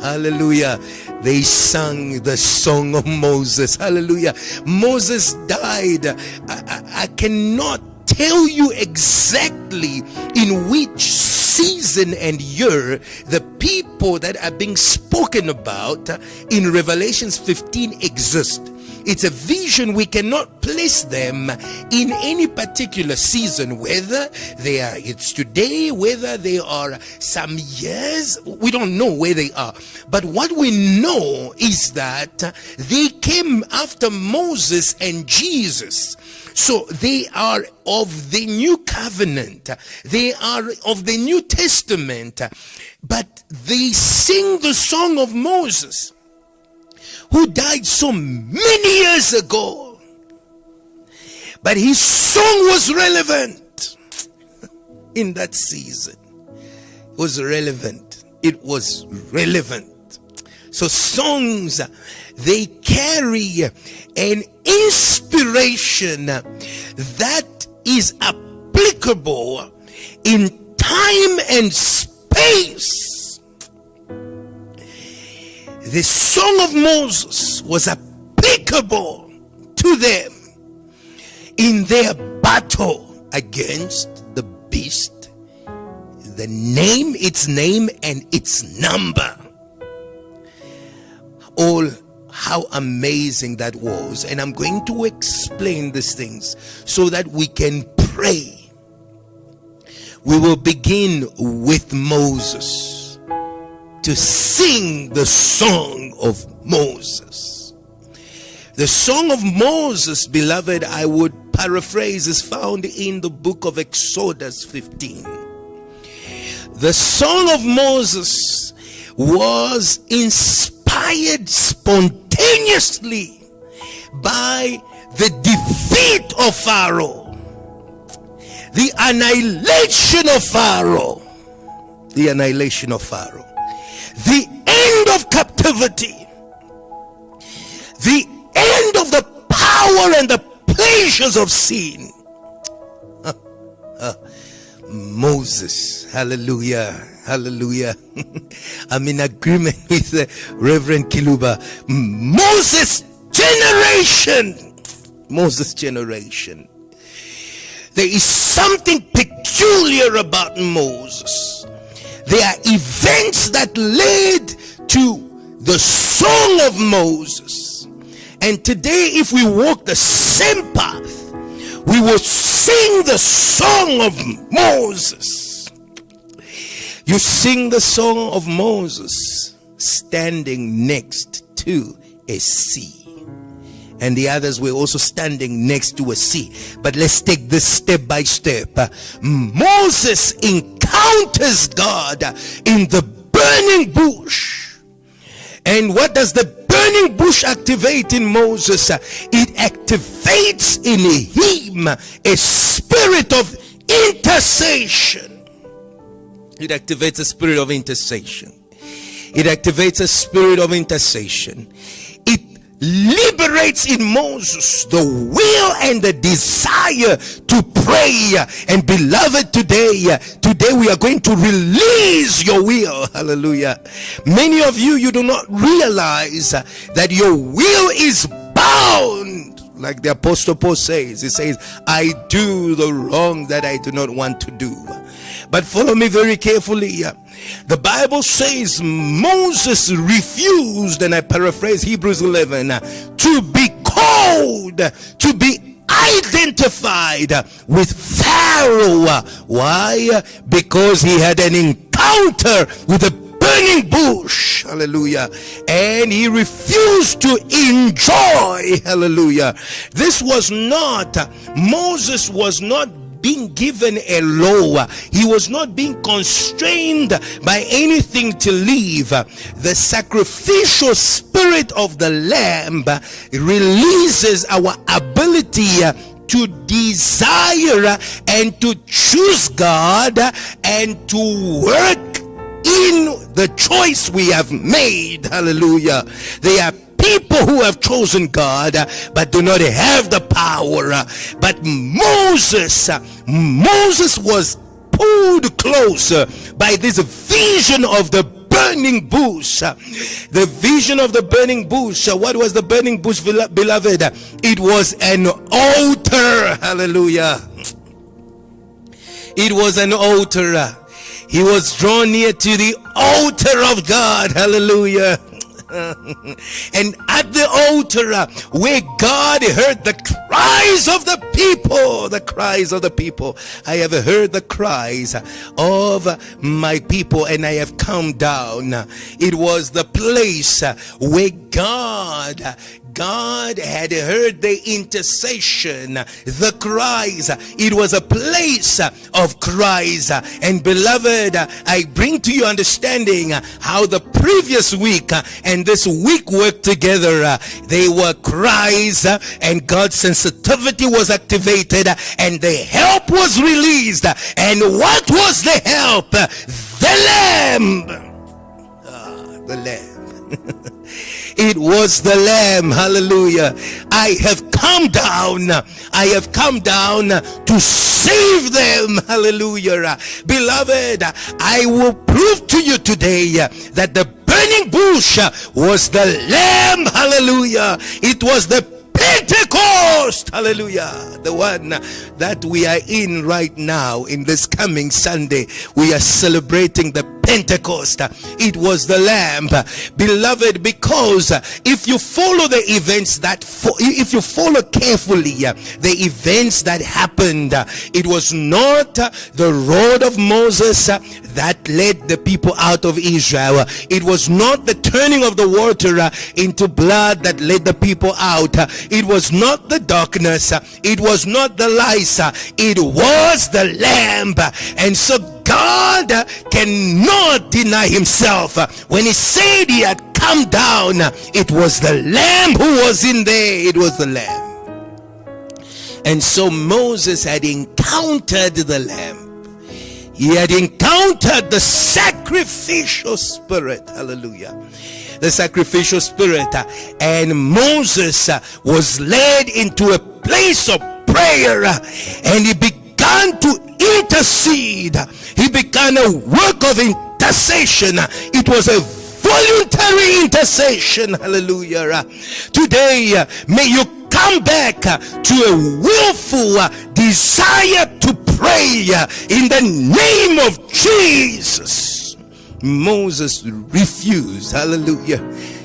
Hallelujah. They sang the song of Moses, hallelujah. Moses died. I cannot tell you exactly in which season and year the people that are being spoken about in Revelations 15 exist. It's a vision. We cannot place them in any particular season, whether it's today, whether they are some years. We don't know where they are. But what we know is that they came after Moses and Jesus. So they are of the new covenant. They are of the New Testament. But they sing the song of Moses, who died so many years ago. But his song was relevant in that season. It was relevant. It was relevant. So songs, they carry an inspiration that is applicable in time and space. The song of Moses was applicable to them in their battle against the beast, its name and its number. All how amazing that was. And I'm going to explain these things so that we can pray. We will begin with Moses, to sing the song of Moses. The song of Moses, beloved, I would paraphrase, is found in the book of Exodus 15. The song of Moses was inspired spontaneously by the defeat of Pharaoh, the annihilation of Pharaoh, the end of captivity, the end of the power and the pleasures of sin. Moses, hallelujah, hallelujah. I'm in agreement with Reverend Kiluba. Moses generation. There is something peculiar about Moses. There are events that led to the song of Moses. And today, if we walk the same path, we will sing the song of Moses. You sing the song of Moses standing next to a sea. And the others were also standing next to a sea. But let's take this step by step. Moses encounters God in the burning bush. And what does the burning bush activate in Moses? It activates in him a spirit of intercession. It activates a spirit of intercession. It activates a spirit of intercession. It liberates in Moses the will and the desire to pray. And beloved, today we are going to release your will. Hallelujah. Many of you do not realize that your will is bound. Like the Apostle Paul says, he says, I do the wrong that I do not want to do. But follow me very carefully. The Bible says Moses refused, and I paraphrase Hebrews 11, to be called, to be identified with Pharaoh. Why? Because he had an encounter with the burning bush, hallelujah, and he refused to enjoy, hallelujah. This was not, Moses was not being given a law. He was not being constrained by anything to live. The sacrificial spirit of the lamb releases our ability to desire and to choose God and to work in the choice we have made. Hallelujah. They are people who have chosen God but do not have the power. But Moses was pulled closer by this vision of the burning bush. The vision of the burning bush. What was the burning bush, beloved? It was an altar. Hallelujah. It was an altar. He was drawn near to the altar of God. Hallelujah. And at the altar where God heard the cries of the people, I have heard the cries of my people and I have come down. It was the place where God had heard the intercession, the cries. It was a place of cries. And beloved, I bring to you understanding how the previous week and this week worked together. They were cries and God's sensitivity was activated and the help was released. And what was the help? The lamb. The lamb. It was the lamb. Hallelujah. I have come down to save them. Hallelujah. Beloved, I will prove to you today that the burning bush was the lamb. Hallelujah. It was the Pentecost, hallelujah, the one that we are in right now. In this coming Sunday, we are celebrating the Pentecost. It was the lamb, beloved, because if you follow the events if you follow carefully the events that happened, it was not the rod of Moses that led the people out of Israel. It was not the turning of the water into blood that led the people out. It was not the darkness. It was not the lice. It was the lamb. And so God cannot deny himself. When he said he had come down, it was the lamb who was in there. It was the lamb. And so Moses had encountered the lamb. He had encountered the sacrificial spirit. Hallelujah. The sacrificial spirit. And Moses was led into a place of prayer. And he began to intercede. He began a work of intercession. It was a voluntary intercession. Hallelujah. Today, may you come back to a willful desire to pray in the name of Jesus. Moses refused. Hallelujah.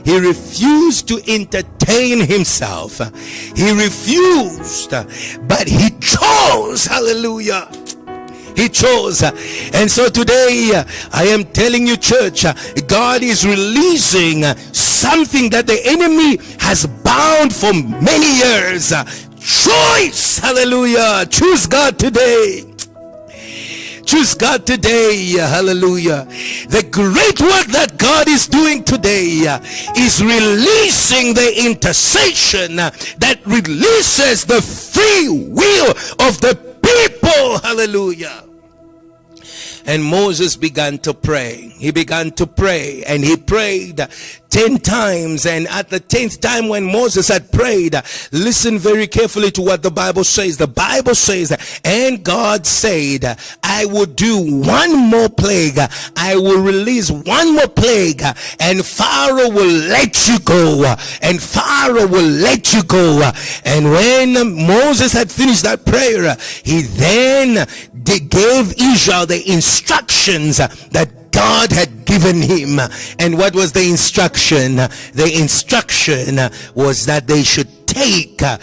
He refused to entertain himself. He refused, but he chose. Hallelujah. He chose. And so today I am telling you, church, God is releasing something that the enemy has bound for many years. Choice. Hallelujah. Choose God today. Choose God today. Hallelujah. The great work that God is doing today is releasing the intercession that releases the free will of the people. Hallelujah. And Moses began to pray. He began to pray, and he prayed 10 times. And at the 10th time when Moses had prayed, listen very carefully to what the Bible says. The Bible says, and God said, I will do one more plague. I will release one more plague, and Pharaoh will let you go. And Pharaoh will let you go. And when Moses had finished that prayer, he then gave Israel the instructions that God had given him. And what was the instruction? The instruction was that they should take a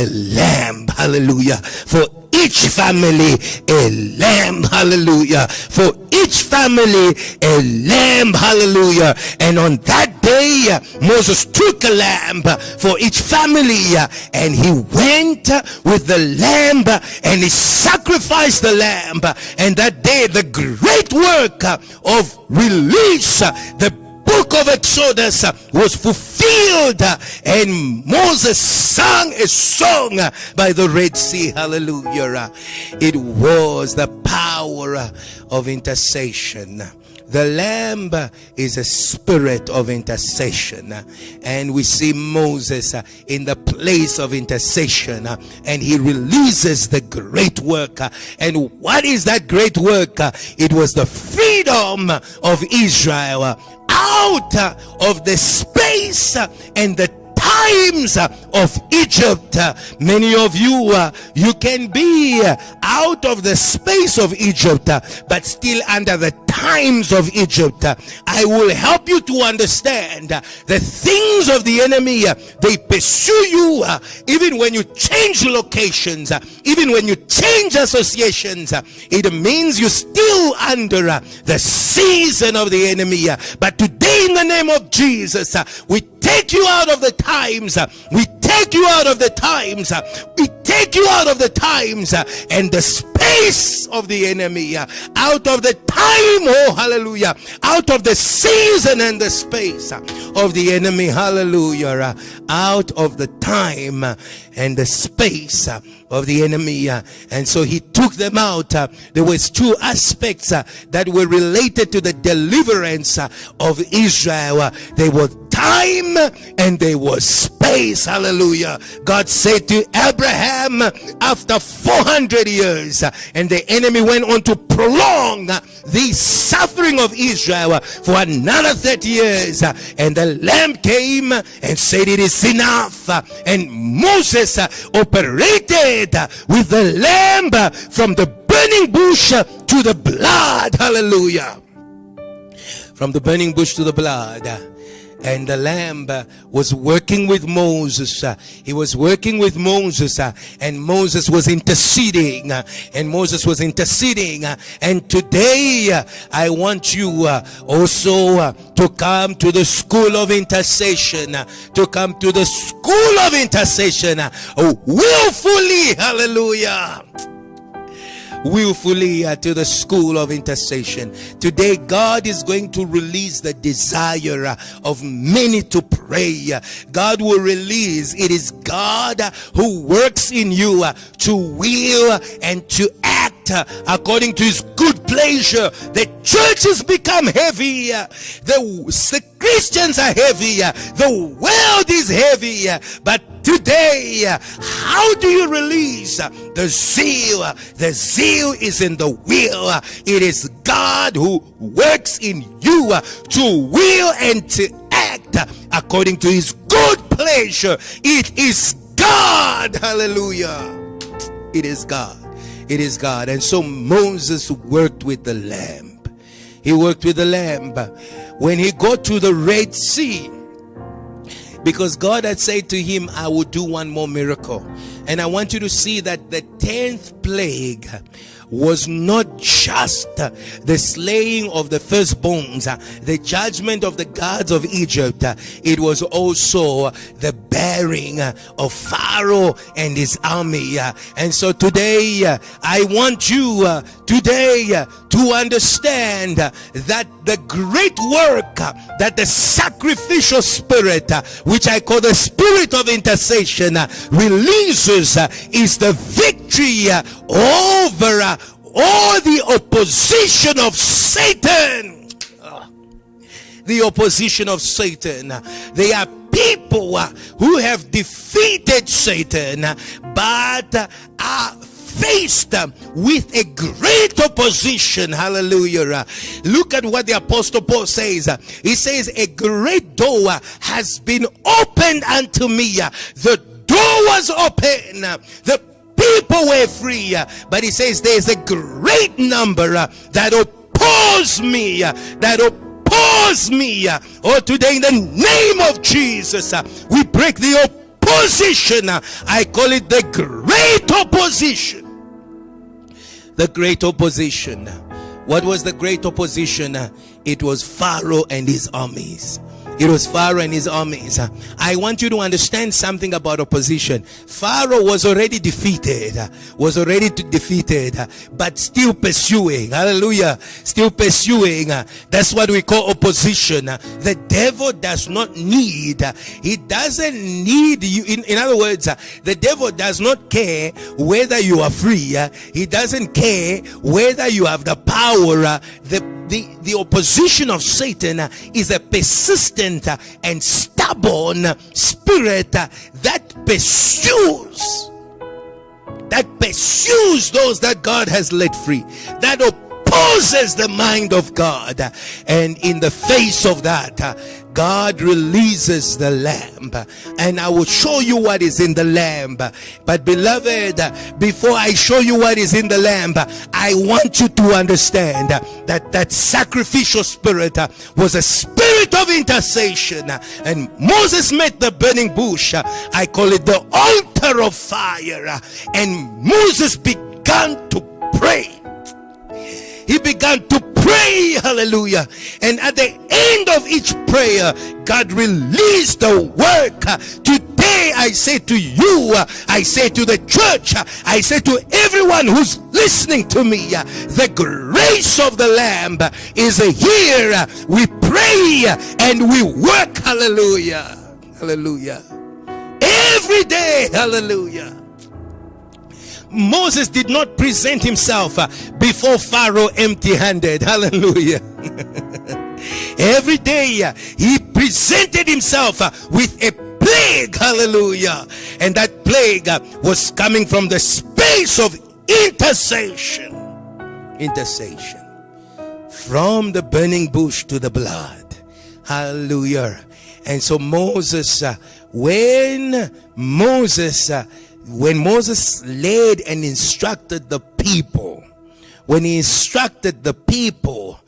lamb. Hallelujah. For each family a lamb. Hallelujah. For each family a lamb. Hallelujah. And on that day, Moses took a lamb for each family, and he went with the lamb and he sacrificed the lamb. And that day, the great work of release, the book of Exodus was fulfilled, and Moses sang a song by the Red Sea. Hallelujah. It was the power of intercession. The lamb is a spirit of intercession, and we see Moses in the place of intercession, and he releases the great work. And what is that great work? It was the freedom of Israel out of the space and the times of Egypt. Many of you, you can be out of the space of Egypt, but still under the times of Egypt. I will help you to understand the things of the enemy. They pursue you even when you change locations, even when you change associations. It means you're still under the season of the enemy. But today, in the name of Jesus, we take you out of the times. We take you out of the times. We take you out of the times and the space of the enemy. Out of the time, oh hallelujah. Out of the season and the space of the enemy. Hallelujah. Out of the time and the space of the enemy. And so he took them out. There was two aspects that were related to the deliverance of Israel. They were time and there was space. Hallelujah. God said to Abraham after 400 years, and the enemy went on to prolong the suffering of Israel for another 30 years, and the lamb came and said it is enough, and Moses operated with the lamb from the burning bush to the blood. Hallelujah. From the burning bush to the blood. And the lamb was working with Moses. He was working with Moses, and Moses was interceding. And Moses was interceding. And today, I want you also to come to the school of intercession. To come to the school of intercession willfully. Hallelujah. Willfully to the school of intercession. Today, God is going to release the desire of many to pray. God will release. It is God who works in you to will and to act according to his good pleasure. The churches become heavy. The Christians are heavy. The world is heavy. But today, how do you release the zeal? The zeal is in the will. It is God who works in you to will and to act according to his good pleasure. It is God. Hallelujah. It is God. It is God. And so Moses worked with the lamb. He worked with the lamb. When he got to the Red Sea, because God had said to him, I will do one more miracle. And I want you to see that the 10th plague was not just the slaying of the firstborns, the judgment of the gods of Egypt. It was also the bearing of Pharaoh and his army. And so today, I want you today to understand that the great work that the sacrificial spirit, which I call the spirit of intercession, releases is the victory over all the opposition of Satan. The opposition of Satan. They are people who have defeated Satan, but are faced with a great opposition. Hallelujah. Look at what the Apostle Paul says. He says, a great door has been opened unto me. The door was open. The people were free. But he says there's a great number that oppose me. That oppose me. Oh, today in the name of Jesus, we break the opposition. I call it the great opposition. The great opposition. What was the great opposition? It was Pharaoh and his armies. It was Pharaoh and his armies. I want you to understand something about opposition. Pharaoh was already defeated, but still pursuing. Hallelujah. Still pursuing. That's what we call opposition. The devil does not need, he doesn't need you. In other words, the devil does not care whether you are free. He doesn't care whether you have the power. The opposition of Satan is a persistent and stubborn spirit that pursues those that God has let free, that opposes the mind of God. And in the face of that, God releases the lamb, and I will show you what is in the lamb. But beloved, before I show you what is in the lamb, I want you to understand that sacrificial spirit was a spirit of intercession. And Moses met the burning bush. I call it the altar of fire. And Moses began to pray. He began to pray, hallelujah. And at the end of each prayer, God released the work. Today I say to you, I say to the church, I say to everyone who's listening to me, the grace of the Lamb is here. We pray and we work, hallelujah. Hallelujah. Every day, hallelujah. Moses did not present himself before Pharaoh empty-handed. Hallelujah. Every day he presented himself with a plague. Hallelujah. And that plague was coming from the space of intercession. Intercession. From the burning bush to the blood. Hallelujah. And so Moses, when Moses led and instructed the people, when he instructed the people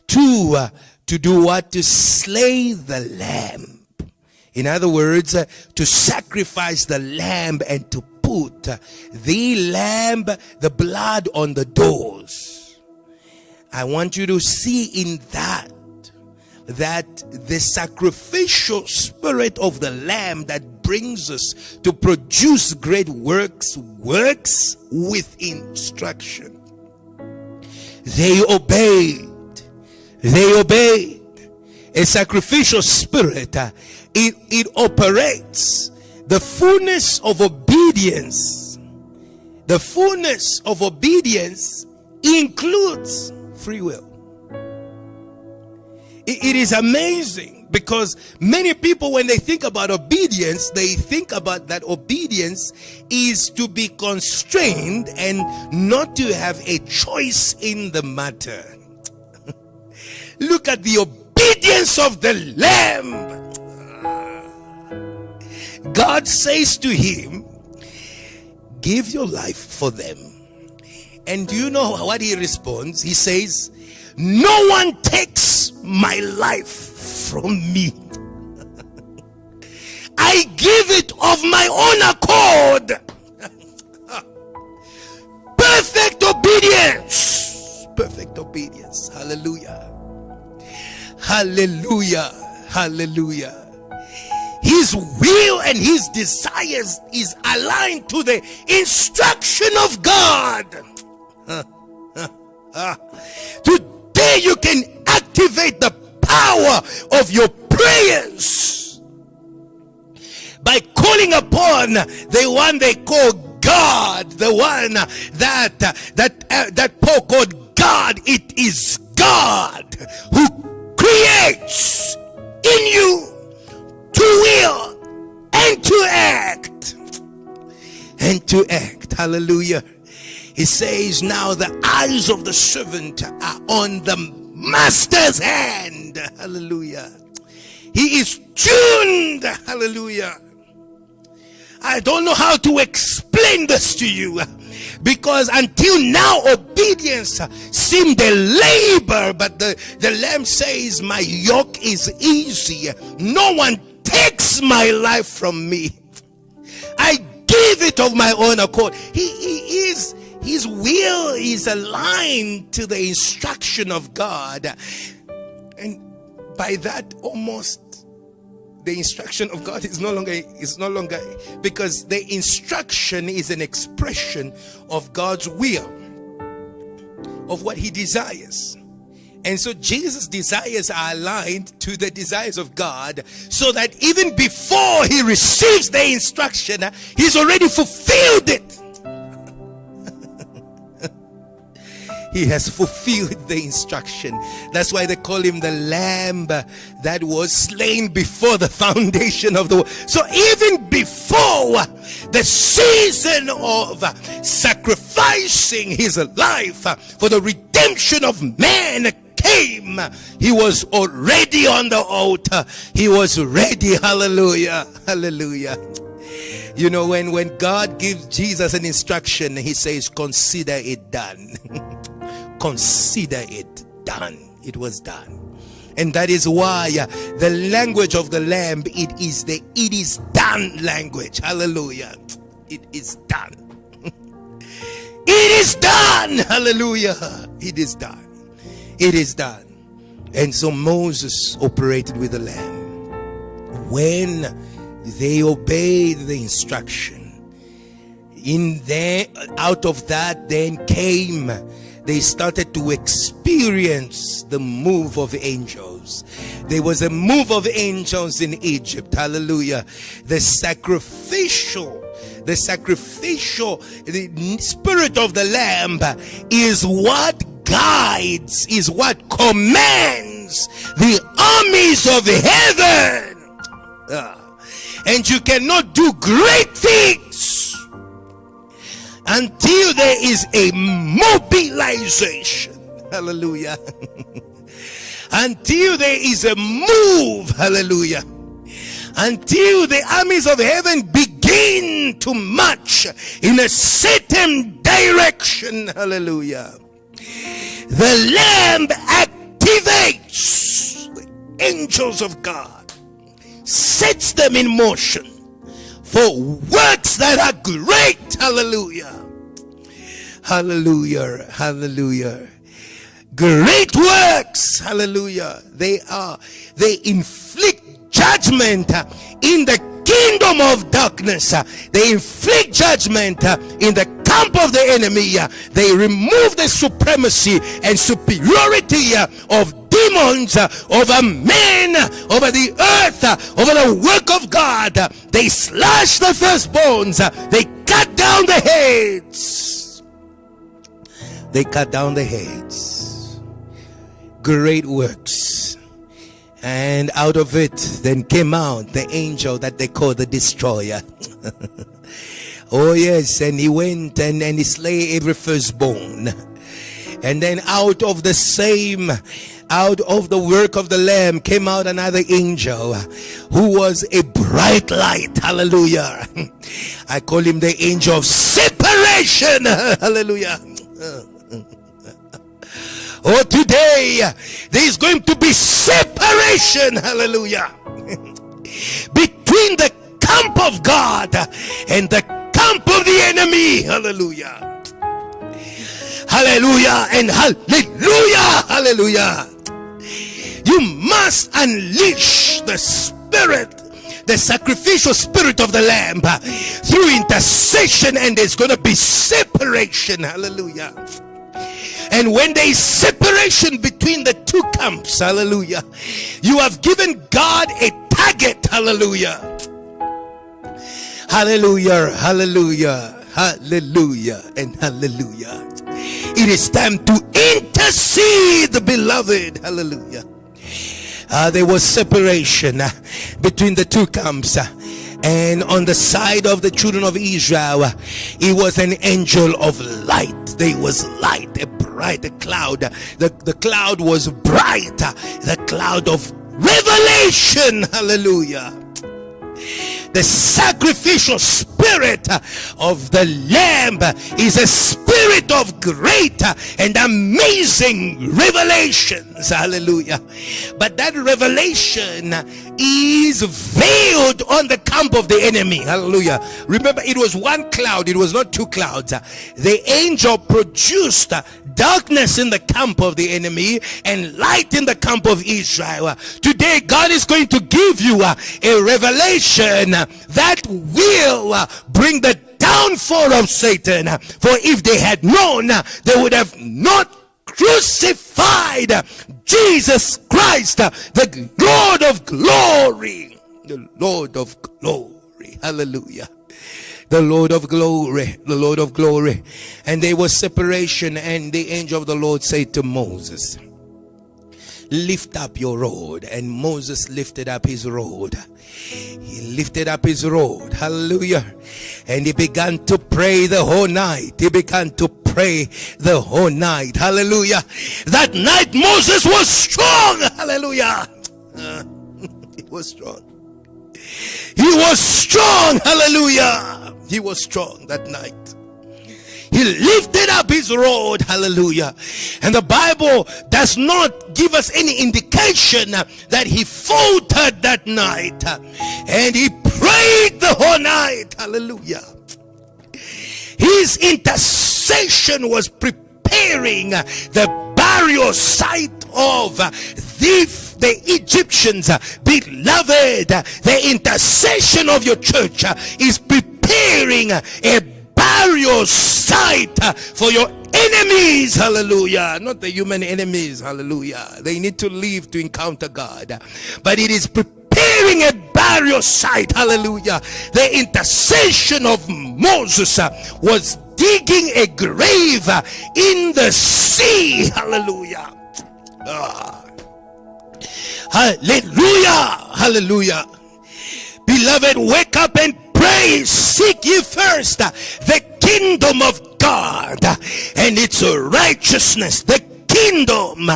to do what? To slay the lamb. In other words, to sacrifice the lamb and to put the lamb, the blood on the doors. I want you to see in that the sacrificial spirit of the lamb that brings us to produce great works with instruction. They obeyed. A sacrificial spirit, it operates the fullness of obedience. The fullness of obedience includes free will. It is amazing because many people, when they think about obedience, they think about that obedience is to be constrained and not to have a choice in the matter. Look at the obedience of the Lamb. God says to him, give your life for them. And do you know what he responds? He says, no one takes my life from me. I give it of my own accord. Perfect obedience. Perfect obedience. Hallelujah. Hallelujah. Hallelujah. His will and his desires is aligned to the instruction of God. Today you can activate the power of your prayers by calling upon the one they call God, the one that Paul called God. It is God who creates in you to will and to act. And to act. Hallelujah. He says, now the eyes of the servant are on the master's hand. Hallelujah. He is tuned. Hallelujah. I don't know how to explain this to you, because until now obedience seemed a labor, but the Lamb says, my yoke is easy. No one takes my life from me. I give it of my own accord. He His will is aligned to the instruction of God. And by that, almost the instruction of God is no longer, because the instruction is an expression of God's will, of what he desires. And so Jesus' desires are aligned to the desires of God, so that even before he receives the instruction, he's already fulfilled it. He has fulfilled the instruction. That's why they call him the Lamb that was slain before the foundation of the world. So even before the season of sacrificing his life for the redemption of man came, he was already on the altar. He was ready. Hallelujah. Hallelujah. You know, when God gives Jesus an instruction, he says, consider it done. Consider it done. It was done. And that is why the language of the Lamb, it is done language. Hallelujah. It is done. It is done. Hallelujah. It is done. It is done. And so Moses operated with the Lamb. When they obeyed the instruction, out of that then came, they started to experience the move of angels. There was a move of angels in Egypt. Hallelujah. The sacrificial, the spirit of the Lamb is what guides, is what commands the armies of heaven. And you cannot do great things until there is a mobilization. Hallelujah. Until there is a move. Hallelujah. Until the armies of heaven begin to march in a certain direction. Hallelujah. The Lamb activates the angels of God, sets them in motion for works that are great. Hallelujah. Hallelujah. Hallelujah. Great works. Hallelujah. They inflict judgment in the kingdom of darkness. They inflict judgment in the camp of the enemy. They remove the supremacy and superiority of demons over men, over the earth, over the work of God. They slash the firstborns. They cut down the heads. They cut down the heads. Great works. And out of it then came out the angel that they call the destroyer. Oh yes, and he went and he slay every firstborn. And then out of the work of the Lamb came out another angel who was a bright light. Hallelujah. I call him the angel of separation. Hallelujah. Oh, today there is going to be separation. Hallelujah. Between the camp of God and the camp of the enemy. Hallelujah. Hallelujah and hallelujah. Hallelujah. You must unleash the spirit, the sacrificial spirit of the Lamb through intercession, and there's going to be separation. Hallelujah. And when there is separation between the two camps, hallelujah, you have given God a target. Hallelujah. Hallelujah. Hallelujah. Hallelujah and hallelujah. It is time to intercede, beloved. Hallelujah. There was separation between the two camps. And on the side of the children of Israel, it was an angel of light. There was light, a cloud. The cloud was bright. The cloud of revelation. Hallelujah. The sacrificial spirit of the Lamb is a spirit spirit of great and amazing revelations. Hallelujah. But that revelation is veiled on the camp of the enemy. Hallelujah. Remember, it was one cloud, it was not two clouds. The angel produced darkness in the camp of the enemy and light in the camp of Israel. Today, God is going to give you a revelation that will bring the downfall of Satan. For if they had known, they would have not crucified Jesus Christ, the Lord of glory. The Lord of glory. Hallelujah. The Lord of glory, the Lord of glory. And there was separation, and the angel of the Lord said to Moses, lift up your rod. And Moses lifted up his rod. He lifted up his rod. Hallelujah. And he began to pray the whole night. He began to pray the whole night. Hallelujah. That night Moses was strong. Hallelujah. He was strong. He was strong. Hallelujah. He was strong that night. He lifted up his rod. Hallelujah. And the Bible does not give us any indication that he faltered that night. And he prayed the whole night. Hallelujah. His intercession was preparing the burial site of the Egyptians. Beloved, the intercession of your church is preparing a burial site for your enemies. Hallelujah. Not the human enemies. Hallelujah. They need to live to encounter God, but it is preparing a burial site. Hallelujah. The intercession of Moses was digging a grave in the sea. Hallelujah. Hallelujah. Hallelujah. Beloved, wake up and pray. Seek ye first the kingdom of God and its righteousness. The kingdom.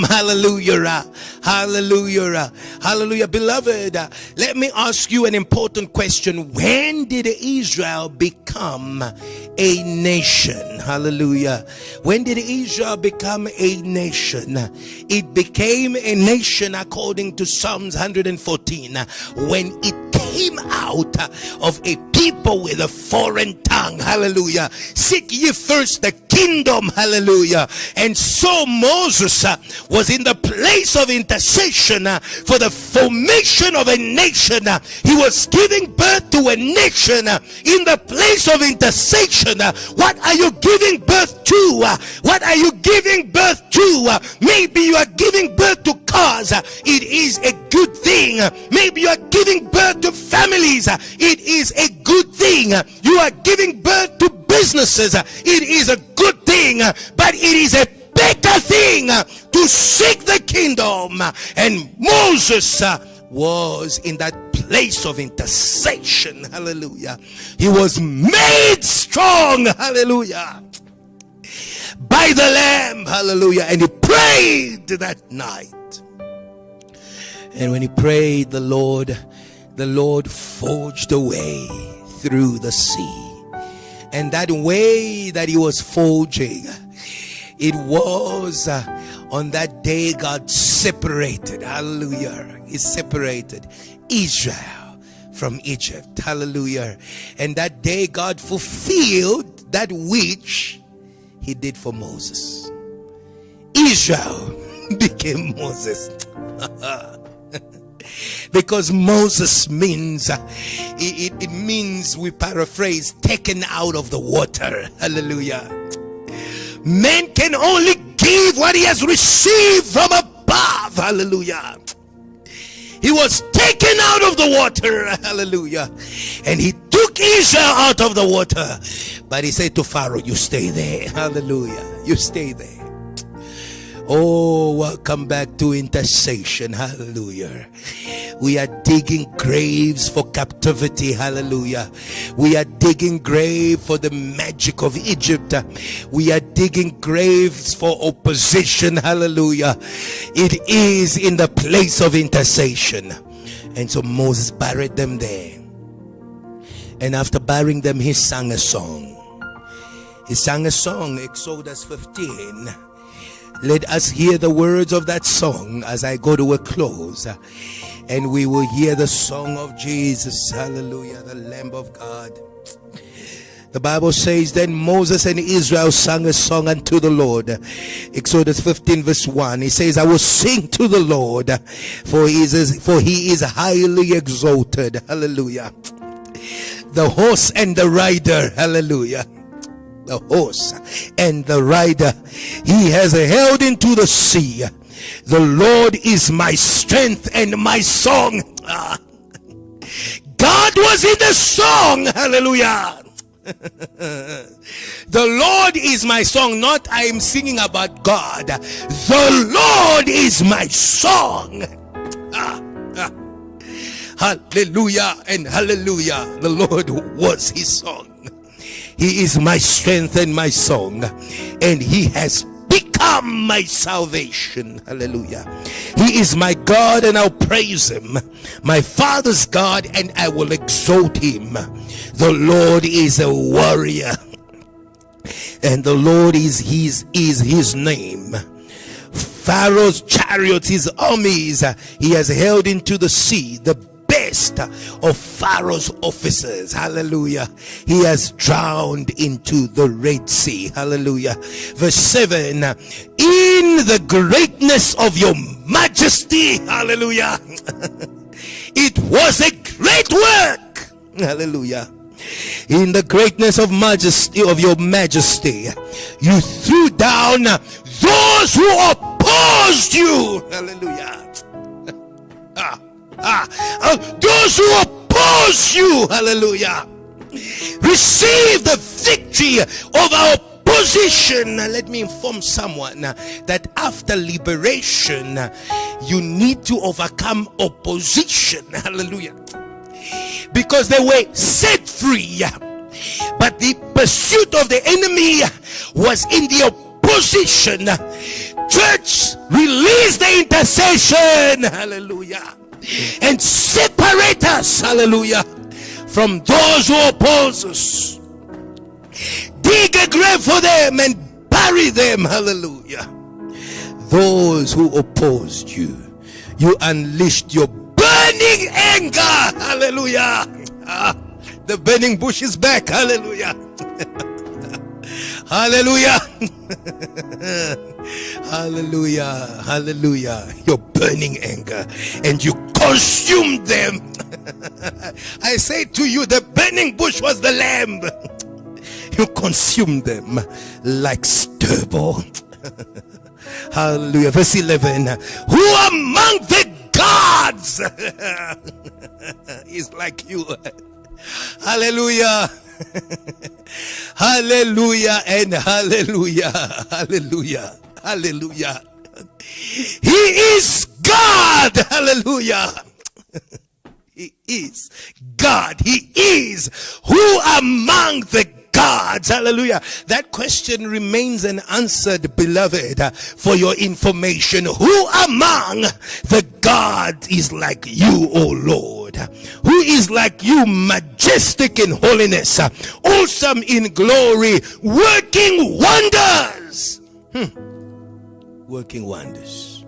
Hallelujah. Hallelujah. Hallelujah. Beloved, let me ask you an important question. When did Israel become a nation? Hallelujah. When did Israel become a nation? It became a nation according to Psalms 114 when it came out of a people with a foreign tongue. Hallelujah. Seek ye first the kingdom. Hallelujah. And so Moses was in the place of intercession for the formation of a nation. He was giving birth to a nation in the place of intercession. What are you giving birth to? What are you giving birth to? Maybe you are giving birth to cars. It is a good thing. Maybe you are giving birth to families. It is a good thing. You are giving birth to businesses. It is a good thing. But it is a better thing to seek the kingdom. And Moses was in that place of intercession. Hallelujah. He was made strong. Hallelujah. By the Lamb. Hallelujah. And he prayed that night. And when he prayed, the Lord forged a way through the sea. And that way that he was forging, it was on that day God separated. Hallelujah. He separated Israel from Egypt. Hallelujah. And that day God fulfilled that which he did for Moses. Israel became Moses. Because Moses means, it means, we paraphrase, taken out of the water. Hallelujah. Man can only give what he has received from above. Hallelujah. He was taken out of the water. Hallelujah. And he took Israel out of the water. But he said to Pharaoh, you stay there. Hallelujah. You stay there. Oh, welcome back to intercession. Hallelujah. We are digging graves for captivity. Hallelujah. We are digging grave for the magic of Egypt. We are digging graves for opposition. Hallelujah. It is in the place of intercession. And so Moses buried them there. And after burying them, he sang a song. He sang a song, Exodus 15. Let us hear the words of that song as I go to a close. And we will hear the song of Jesus. Hallelujah, the Lamb of God. The Bible says, then Moses and Israel sang a song unto the Lord. Exodus 15 verse 1. He says, I will sing to the Lord, for he is highly exalted. Hallelujah. The horse and the rider. Hallelujah. The horse and the rider he has held into the sea. The Lord is my strength and my song. God was in the song. Hallelujah. The Lord is my song, not I am singing about God. The Lord is my song. Hallelujah and hallelujah. The Lord was his song. He is my strength and my song, and he has become my salvation. Hallelujah. He is my God, and I'll praise him. My father's God, and I will exalt him. The Lord is a warrior, and the Lord is his name. Pharaoh's chariots, his armies, he has held into the sea. The best of Pharaoh's officers, hallelujah, he has drowned into the Red Sea. Hallelujah. Verse 7, in the greatness of your majesty, hallelujah, it was a great work. Hallelujah. In the greatness of majesty of your majesty, you threw down those who opposed you. Hallelujah. Those who oppose you, hallelujah, receive the victory of our opposition. Let me inform someone that after liberation, you need to overcome opposition. Hallelujah. Because they were set free, but the pursuit of the enemy was in the opposition. Church, release the intercession. Hallelujah. And separate us, hallelujah, from those who oppose us. Dig a grave for them and bury them, hallelujah. Those who opposed you, you unleashed your burning anger, hallelujah. The burning bush is back, hallelujah. Hallelujah. Hallelujah. Hallelujah. Your burning anger, and you consumed them. I say to you, the burning bush was the lamb. You consumed them like stubble. Hallelujah. Verse 11. Who among the gods is like you? Hallelujah. Hallelujah and hallelujah. Hallelujah. Hallelujah. He is God. Hallelujah. He is God. He is. Who among the gods? Hallelujah. That question remains unanswered, beloved, for your information. Who among the gods is like you, O Lord? Who is like you, majestic in holiness, awesome in glory, working wonders? Working wonders.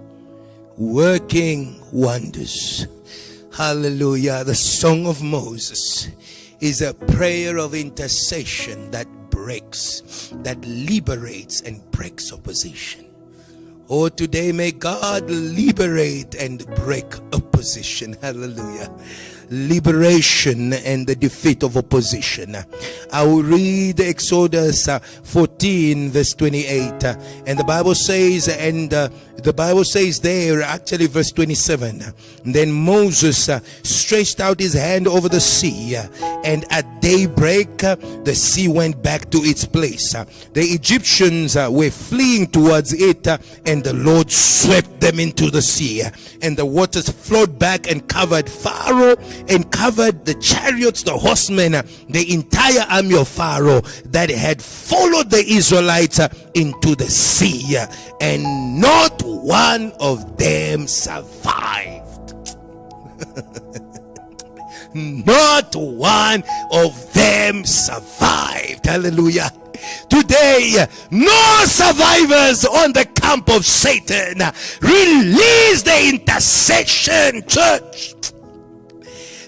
Working wonders. Hallelujah. The Song of Moses is a prayer of intercession that breaks, that liberates and breaks opposition. Oh, today may God liberate and break opposition. Hallelujah. Liberation and the defeat of opposition. I will read Exodus 14 verse 28, and the Bible says, there, actually verse 27, then Moses stretched out his hand over the sea, and at daybreak the sea went back to its place. The Egyptians were fleeing towards it, and the Lord swept them into the sea, and the waters flowed back and covered Pharaoh and covered the chariots, the horsemen, the entire army of Pharaoh that had followed the Israelites into the sea, and not one of them survived. not one of them survived. Hallelujah. Today, no survivors on the camp of Satan. Release the intercession, church.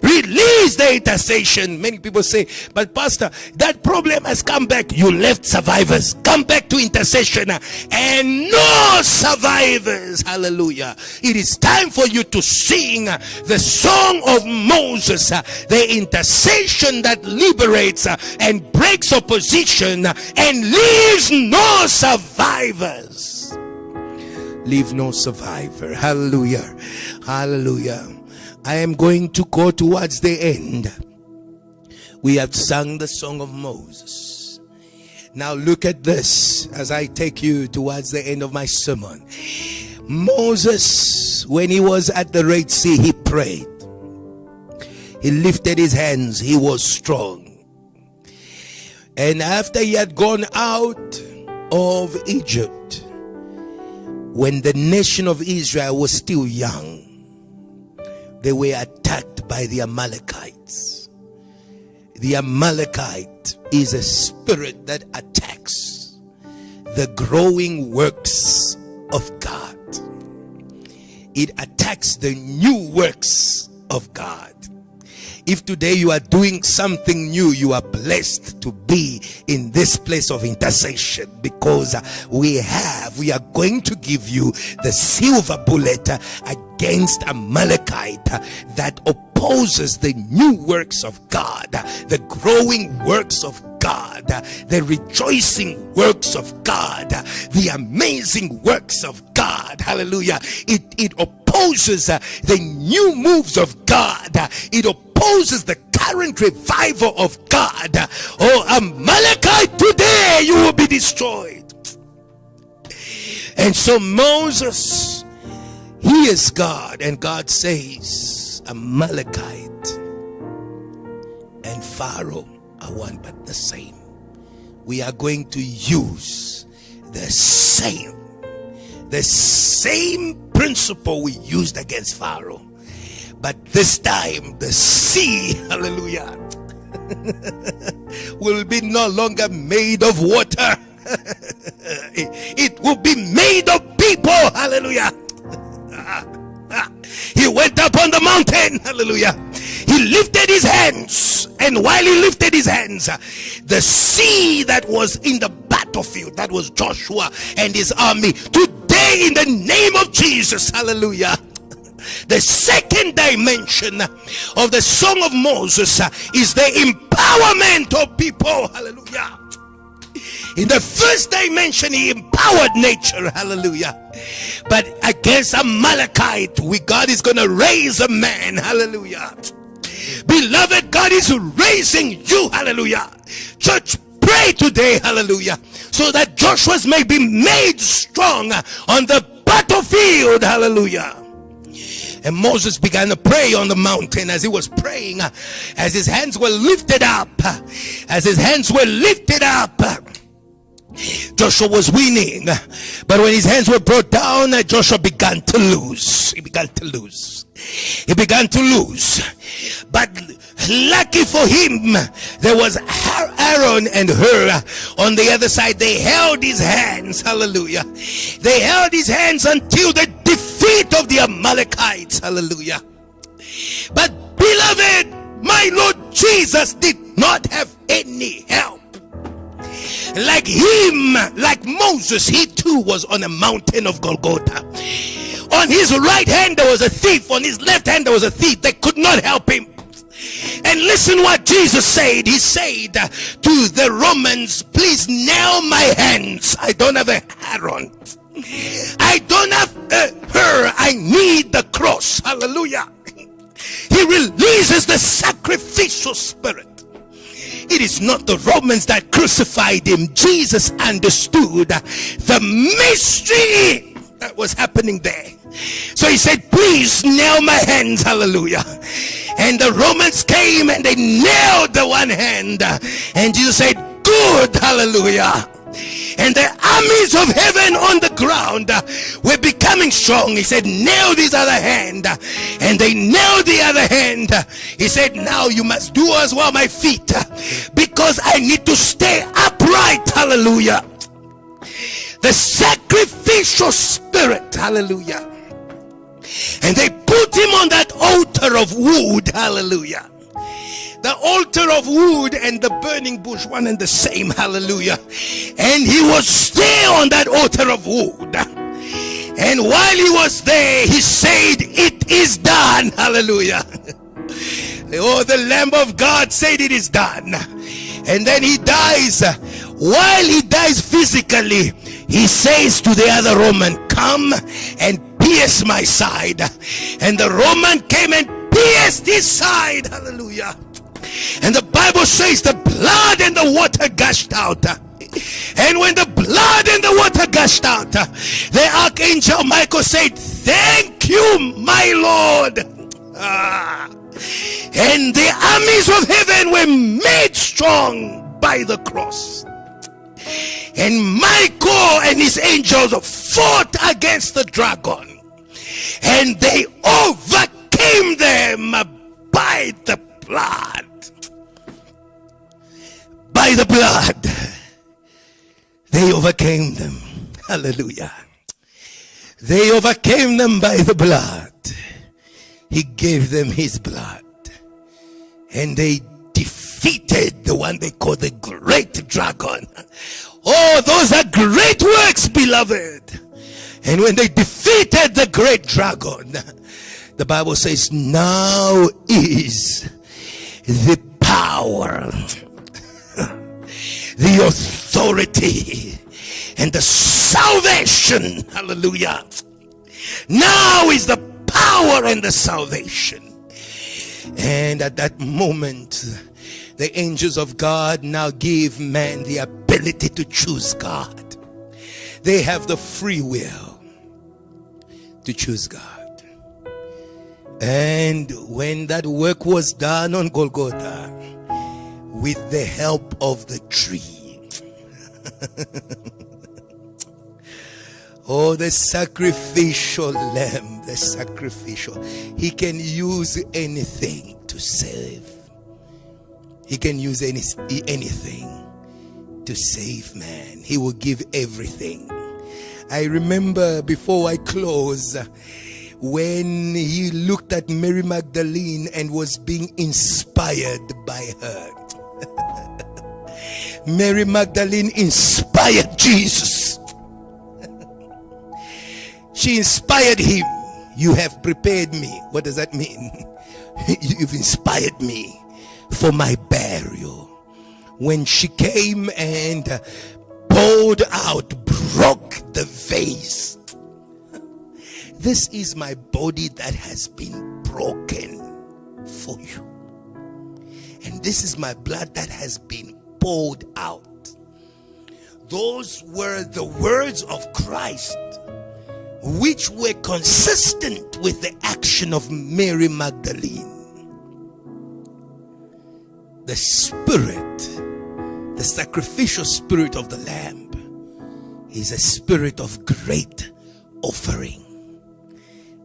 Release the intercession. Many people say, but pastor, that problem has come back. You left survivors. Come back to intercession and no survivors. Hallelujah. It is time for you to sing the song of Moses, the intercession that liberates and breaks opposition and leaves no survivors. Leave no survivor. Hallelujah. Hallelujah. I am going to go towards the end. We have sung the song of Moses. Now look at this as I take you towards the end of my sermon. Moses, when he was at the Red Sea, he prayed. He lifted his hands. He was strong. And after he had gone out of Egypt, when the nation of Israel was still young, they were attacked by the Amalekites. The Amalekite is a spirit that attacks the growing works of God. It attacks the new works of God. If today you are doing something new, you are blessed to be in this place of intercession, because we are going to give you the silver bullet against Amalekite that opposes the new works of God, the growing works of God, the rejoicing works of God, the amazing works of God. Hallelujah. It opposes the new moves of God. It opposes the current revival of God. Oh, Amalekite, today you will be destroyed. And so Moses, he is God, and God says Amalekite and Pharaoh are one but the same. We are going to use the same principle we used against Pharaoh, but this time the sea, hallelujah, will be no longer made of water. It will be made of people. Hallelujah. He went up on the mountain. Hallelujah. He lifted his hands, and while he lifted his hands, the sea that was in the battlefield, that was Joshua and his army, today in the name of Jesus, hallelujah, the second dimension of the song of Moses is the empowerment of people. Hallelujah. In the first dimension, he empowered nature. Hallelujah. But against Amalekite, God is going to raise a man. Hallelujah. Beloved, God is raising you. Hallelujah. Church, pray today. Hallelujah. So that Joshua's may be made strong on the battlefield. Hallelujah. And Moses began to pray on the mountain. As he was praying, as his hands were lifted up, Joshua was winning. But when his hands were brought down, Joshua began to lose. He began to lose. But lucky for him, there was Aaron and Hur on the other side. They held his hands. Hallelujah. They held his hands until the defeat of the Amalekites. Hallelujah. But beloved, my Lord Jesus did not have any help. Like him, like Moses, he too was on a mountain of Golgotha. On his right hand there was a thief, on his left hand there was a thief. They could not help him. And listen what Jesus said. He said to the Romans, please nail my hands. I don't have a Aaron. I don't have her. I need the cross. Hallelujah. He releases the sacrificial spirit. It is not the Romans that crucified him. Jesus understood the mystery that was happening there. So he said, please nail my hands. Hallelujah. And the Romans came and they nailed the one hand. And Jesus said, good. Hallelujah. and the armies of heaven on the ground were becoming strong. He said, nail this other hand, and they nailed the other hand. He said, now you must do as well my feet, because I need to stay upright. Hallelujah. The sacrificial spirit. Hallelujah. And they put him on that altar of wood. Hallelujah. The altar of wood and the burning bush, one and the same. Hallelujah. And he was there on that altar of wood. And while he was there, he said, it is done. Hallelujah. Oh, the Lamb of God said it is done. And then he dies. While he dies physically, he says to the other Roman, come and pierce my side. And the Roman came and pierced his side. Hallelujah. And the Bible says the blood and the water gushed out. And when the blood and the water gushed out, the archangel Michael said, thank you, my Lord. And the armies of heaven were made strong by the cross. And Michael and his angels fought against the dragon, and they overcame them by the blood. By the blood, they overcame them. Hallelujah. They overcame them by the blood. He gave them his blood, and they defeated the one they call the great dragon. Oh, those are great works, beloved. And when they defeated the great dragon, the Bible says, now is the power, the authority, and the salvation. Hallelujah. Now is the power and the salvation. And at that moment, the angels of God now give man the ability to choose God. They have the free will to choose God. And when that work was done on Golgotha, with the help of the tree, oh, the sacrificial lamb, the sacrificial, he can use anything to save. He can use anything to save man. He will give everything. I remember, before I close, when he looked at Mary Magdalene and was being inspired by her. Mary Magdalene inspired Jesus. She inspired him. You have prepared me. What does that mean? You've inspired me for my burial. When she came and poured out, broke the vase. This is my body that has been broken for you. And this is my blood that has been poured out. Those were the words of Christ, which were consistent with the action of Mary Magdalene. The spirit, the sacrificial spirit of the Lamb, is a spirit of great offering.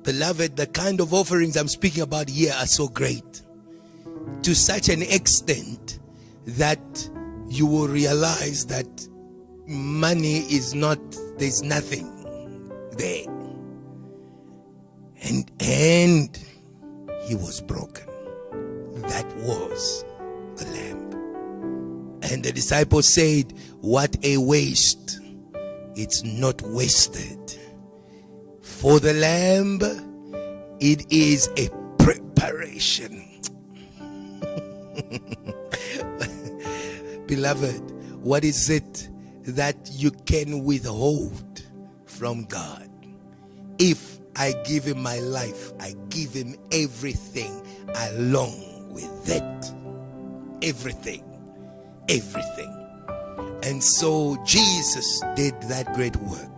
Beloved, the kind of offerings I'm speaking about here are so great, to such an extent that you will realize that money is not, there's nothing there. And he was broken. That was the Lamb. And the disciples said, what a waste. It's not wasted. For the Lamb, it is a preparation. Beloved, what is it that you can withhold from God? If I give him my life, I give him everything along with it. Everything. Everything. And so Jesus did that great work.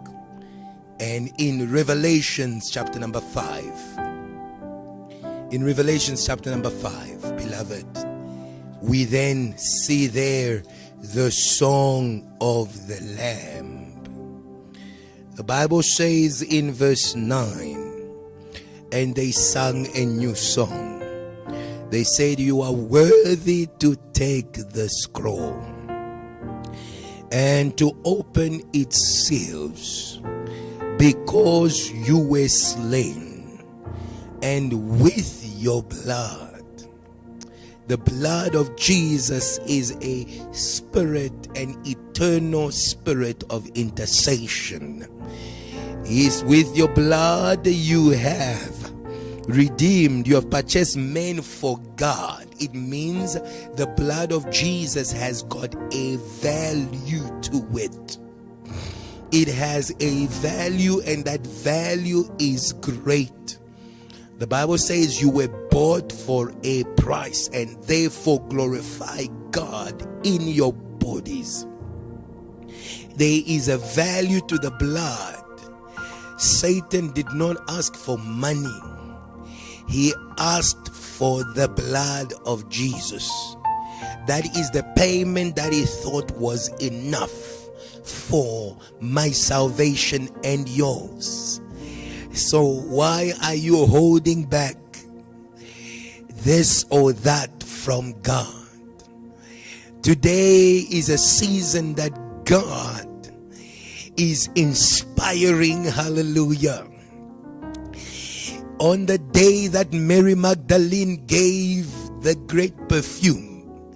And in Revelations chapter number 5, beloved, we then see there the song of the Lamb. The Bible says in verse 9, and they sang a new song. They said, you are worthy to take the scroll and to open its seals, because you were slain, and with your blood. The blood of Jesus is a spirit, an eternal spirit of intercession. Is with your blood you have redeemed, you have purchased men for God. It means the blood of Jesus has got a value to it. It has a value, and that value is great. The Bible says you were bought for a price, and therefore glorify God in your bodies. There is a value to the blood. Satan did not ask for money. He asked for the blood of Jesus. That is the payment that he thought was enough for my salvation and yours. So why are you holding back this or that from God? Today is a season that God is inspiring. Hallelujah. On the day that Mary Magdalene gave the great perfume,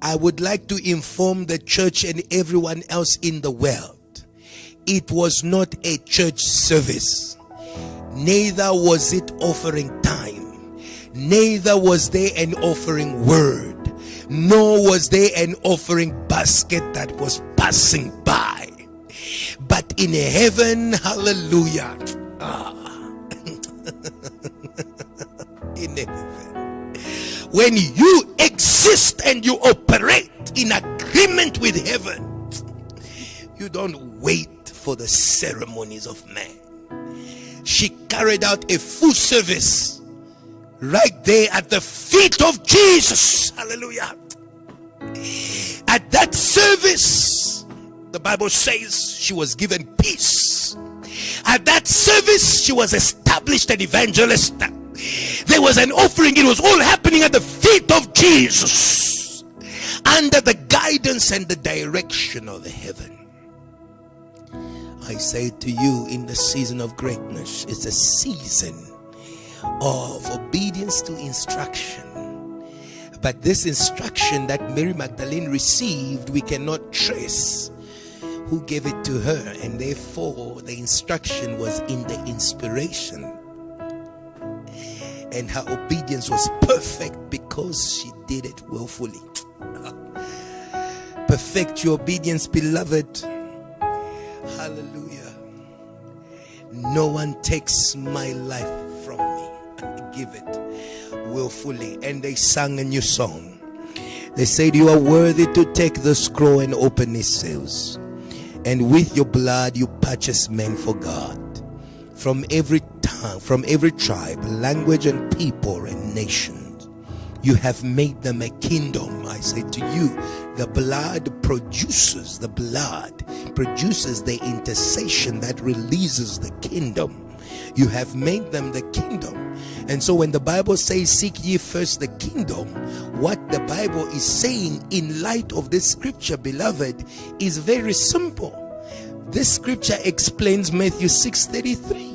I would like to inform the church and everyone else in the world, it was not a church service. Neither was it offering time. Neither was there an offering word. Nor was there an offering basket that was passing by. But in heaven, hallelujah, in heaven, when you exist and you operate in agreement with heaven, you don't wait for the ceremonies of man. She carried out a full service right there at the feet of Jesus. Hallelujah. At that service, the Bible says she was given peace. At that service, she was established an evangelist. There was an offering. It was all happening at the feet of Jesus, under the guidance and the direction of heaven. I say to you, in the season of greatness, it's a season of obedience to instruction. But this instruction that Mary Magdalene received, we cannot trace who gave it to her, and therefore the instruction was in the inspiration, and her obedience was perfect because she did it willfully. Perfect your obedience, beloved. Hallelujah. No one takes my life from me. I give it willfully. And they sang a new song. They said, you are worthy to take the scroll and open its seals, and with your blood you purchase men for God, from every tongue, from every tribe, language, and people and nation. You have made them a kingdom. I say to you, the blood produces the intercession that releases the kingdom. You have made them the kingdom. And so when the Bible says, seek ye first the kingdom, what the Bible is saying in light of this scripture, beloved, is very simple. This scripture explains Matthew 6:33.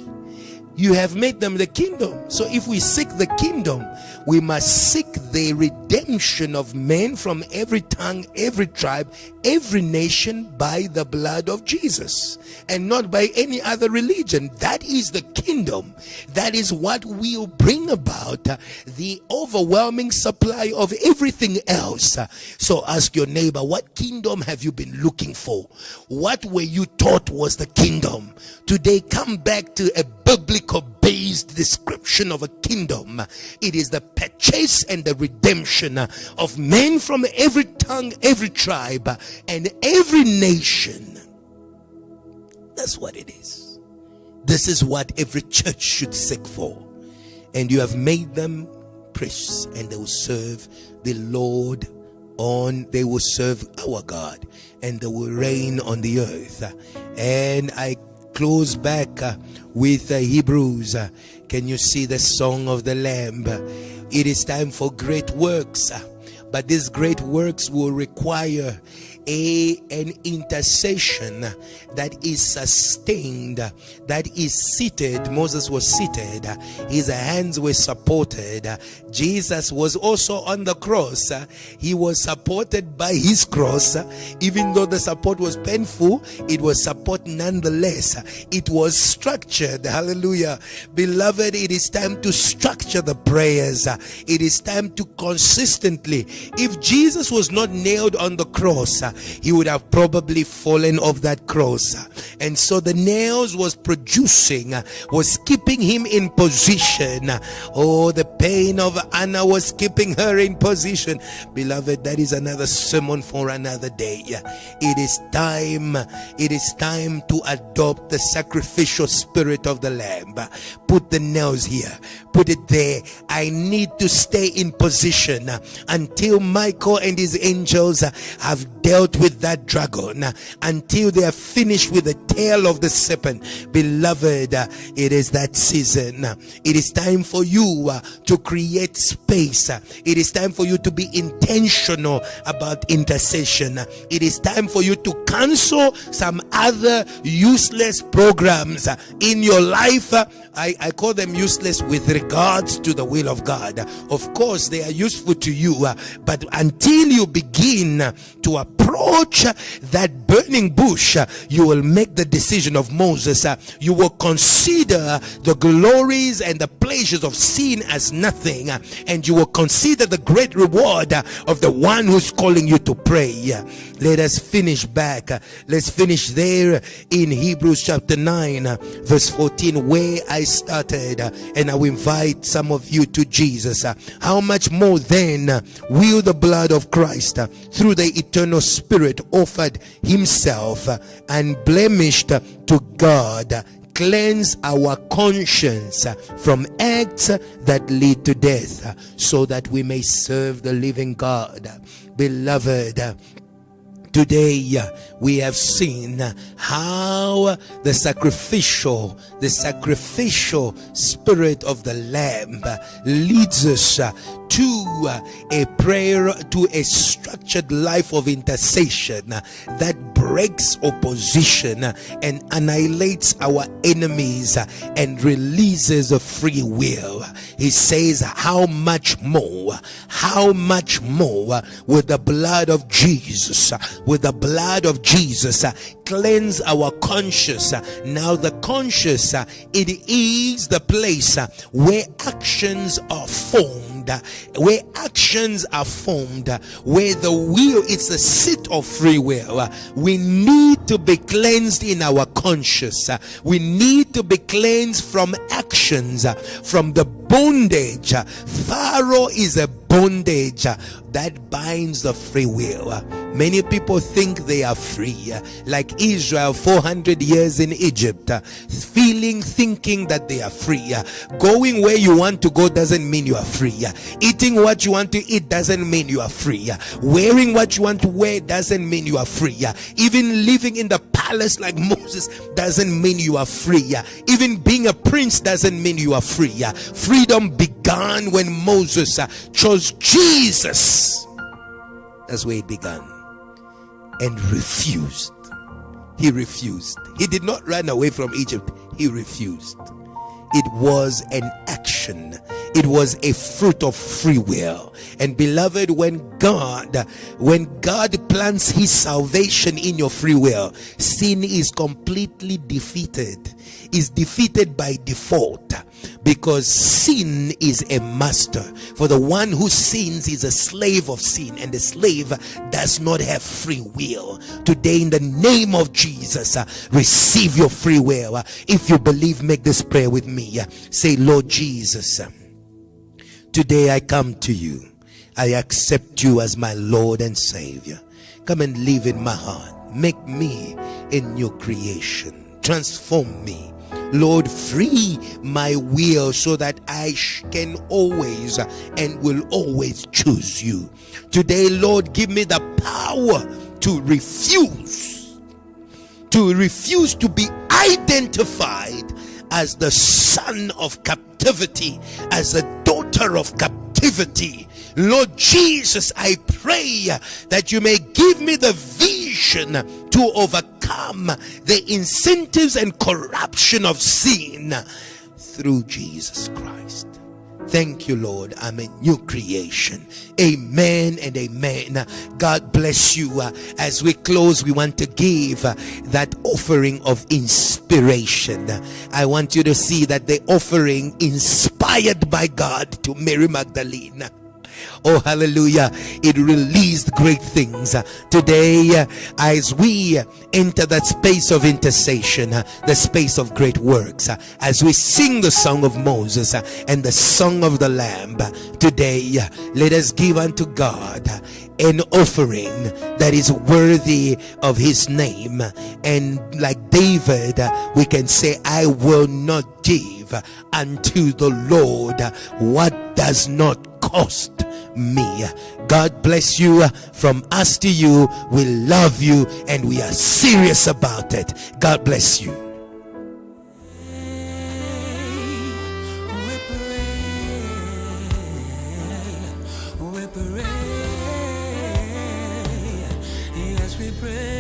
You have made them the kingdom. So if we seek the kingdom, we must seek the redemption of men from every tongue, every tribe, every nation by the blood of Jesus, and not by any other religion. That is the kingdom. That is what will bring about the overwhelming supply of everything else. So ask your neighbor, what kingdom have you been looking for? What were you taught was the kingdom? Today, come back to a biblical based description of a kingdom. It is the purchase and the redemption of men from every tongue, every tribe, and every nation. That's what it is. This is what every church should seek for. And you have made them priests, and they will serve the Lord on, they will serve our God, and they will reign on the earth. And I close back with Hebrews. Can you see the song of the Lamb? It is time for great works, but these great works will require an intercession that is sustained, that is seated. Moses was seated, his hands were supported. Jesus was also on the cross. He was supported by his cross. Even though the support was painful, it was support nonetheless. It was structured. Hallelujah. Beloved, it is time to structure the prayers. It is time to consistently. If Jesus was not nailed on the cross, he would have probably fallen off that cross. And so the nails was producing, was keeping him in position. Oh, the pain of Anna was keeping her in position. Beloved, that is another sermon for another day. It is time to adopt the sacrificial spirit of the Lamb. Put the nails here, put it there. I need to stay in position until Michael and his angels have dealt with that dragon, until they are finished with the tail of the serpent. Beloved, it is that season. It is time for you to create space. It is time for you to be intentional about intercession. It is time for you to cancel some other useless programs in your life. I call them useless with regards to the will of God. Of course, they are useful to you, but until you begin to approach that burning bush, you will make the decision of Moses. You will consider the glories and the pleasures of sin as nothing, and you will consider the great reward of the one who's calling you to pray. Let us finish back. Let's finish there in Hebrews chapter 9 verse 14, where I started, and I will invite some of you to Jesus. How much more then will the blood of Christ, through the eternal Spirit offered himself unblemished to God, cleanse our conscience from acts that lead to death, so that we may serve the living God. Beloved, today we have seen how the sacrificial spirit of the Lamb leads us to a prayer, to a structured life of intercession that breaks opposition and annihilates our enemies and releases a free will. He says, how much more will the blood of Jesus, cleanse our conscience. Now the conscience, it is the place where actions are formed, where the will, it's the seat of free will. We need to be cleansed in our conscience. We need to be cleansed from actions, from the bondage. Pharaoh is a bondage that binds the free will. Many people think they are free, like Israel 400 years in Egypt, thinking that they are free. Going where you want to go doesn't mean you are free. Eating what you want to eat doesn't mean you are free. Wearing what you want to wear doesn't mean you are free. Even living in the palace like Moses doesn't mean you are free. Even being a prince doesn't mean you are free. Freedom began when Moses chose Jesus. That's where it began. And refused. He refused. He did not run away from Egypt. He refused. It was an action. It was a fruit of free will. And beloved, when God plants his salvation in your free will, sin is completely defeated. Is defeated by default, because sin is a master. For the one who sins is a slave of sin, and the slave does not have free will. Today, in the name of Jesus, receive your free will. If you believe, make this prayer with me. Say, Lord Jesus, today I come to you. I accept you as my Lord and Savior. Come and live in my heart. Make me a new creation. transform me. Lord, free my will so that I can always and will always choose you. Today, Lord, give me the power to refuse to be identified as the son of captivity, as a daughter of captivity. Lord Jesus, I pray that you may give me the vision to overcome the incentives and corruption of sin through Jesus Christ. Thank you, Lord. I'm a new creation. Amen and amen. God bless you. As we close, we want to give that offering of inspiration. I want you to see that the offering inspired by God to Mary Magdalene. Oh, hallelujah. It released great things. Today, as we enter that space of intercession, the space of great works, as we sing the song of Moses and the song of the Lamb, today, let us give unto God an offering that is worthy of his name. And like David, we can say, I will not give unto the Lord what does not cost me. God bless you. From us to you, we love you and we are serious about it. God bless you. We pray, yes we pray.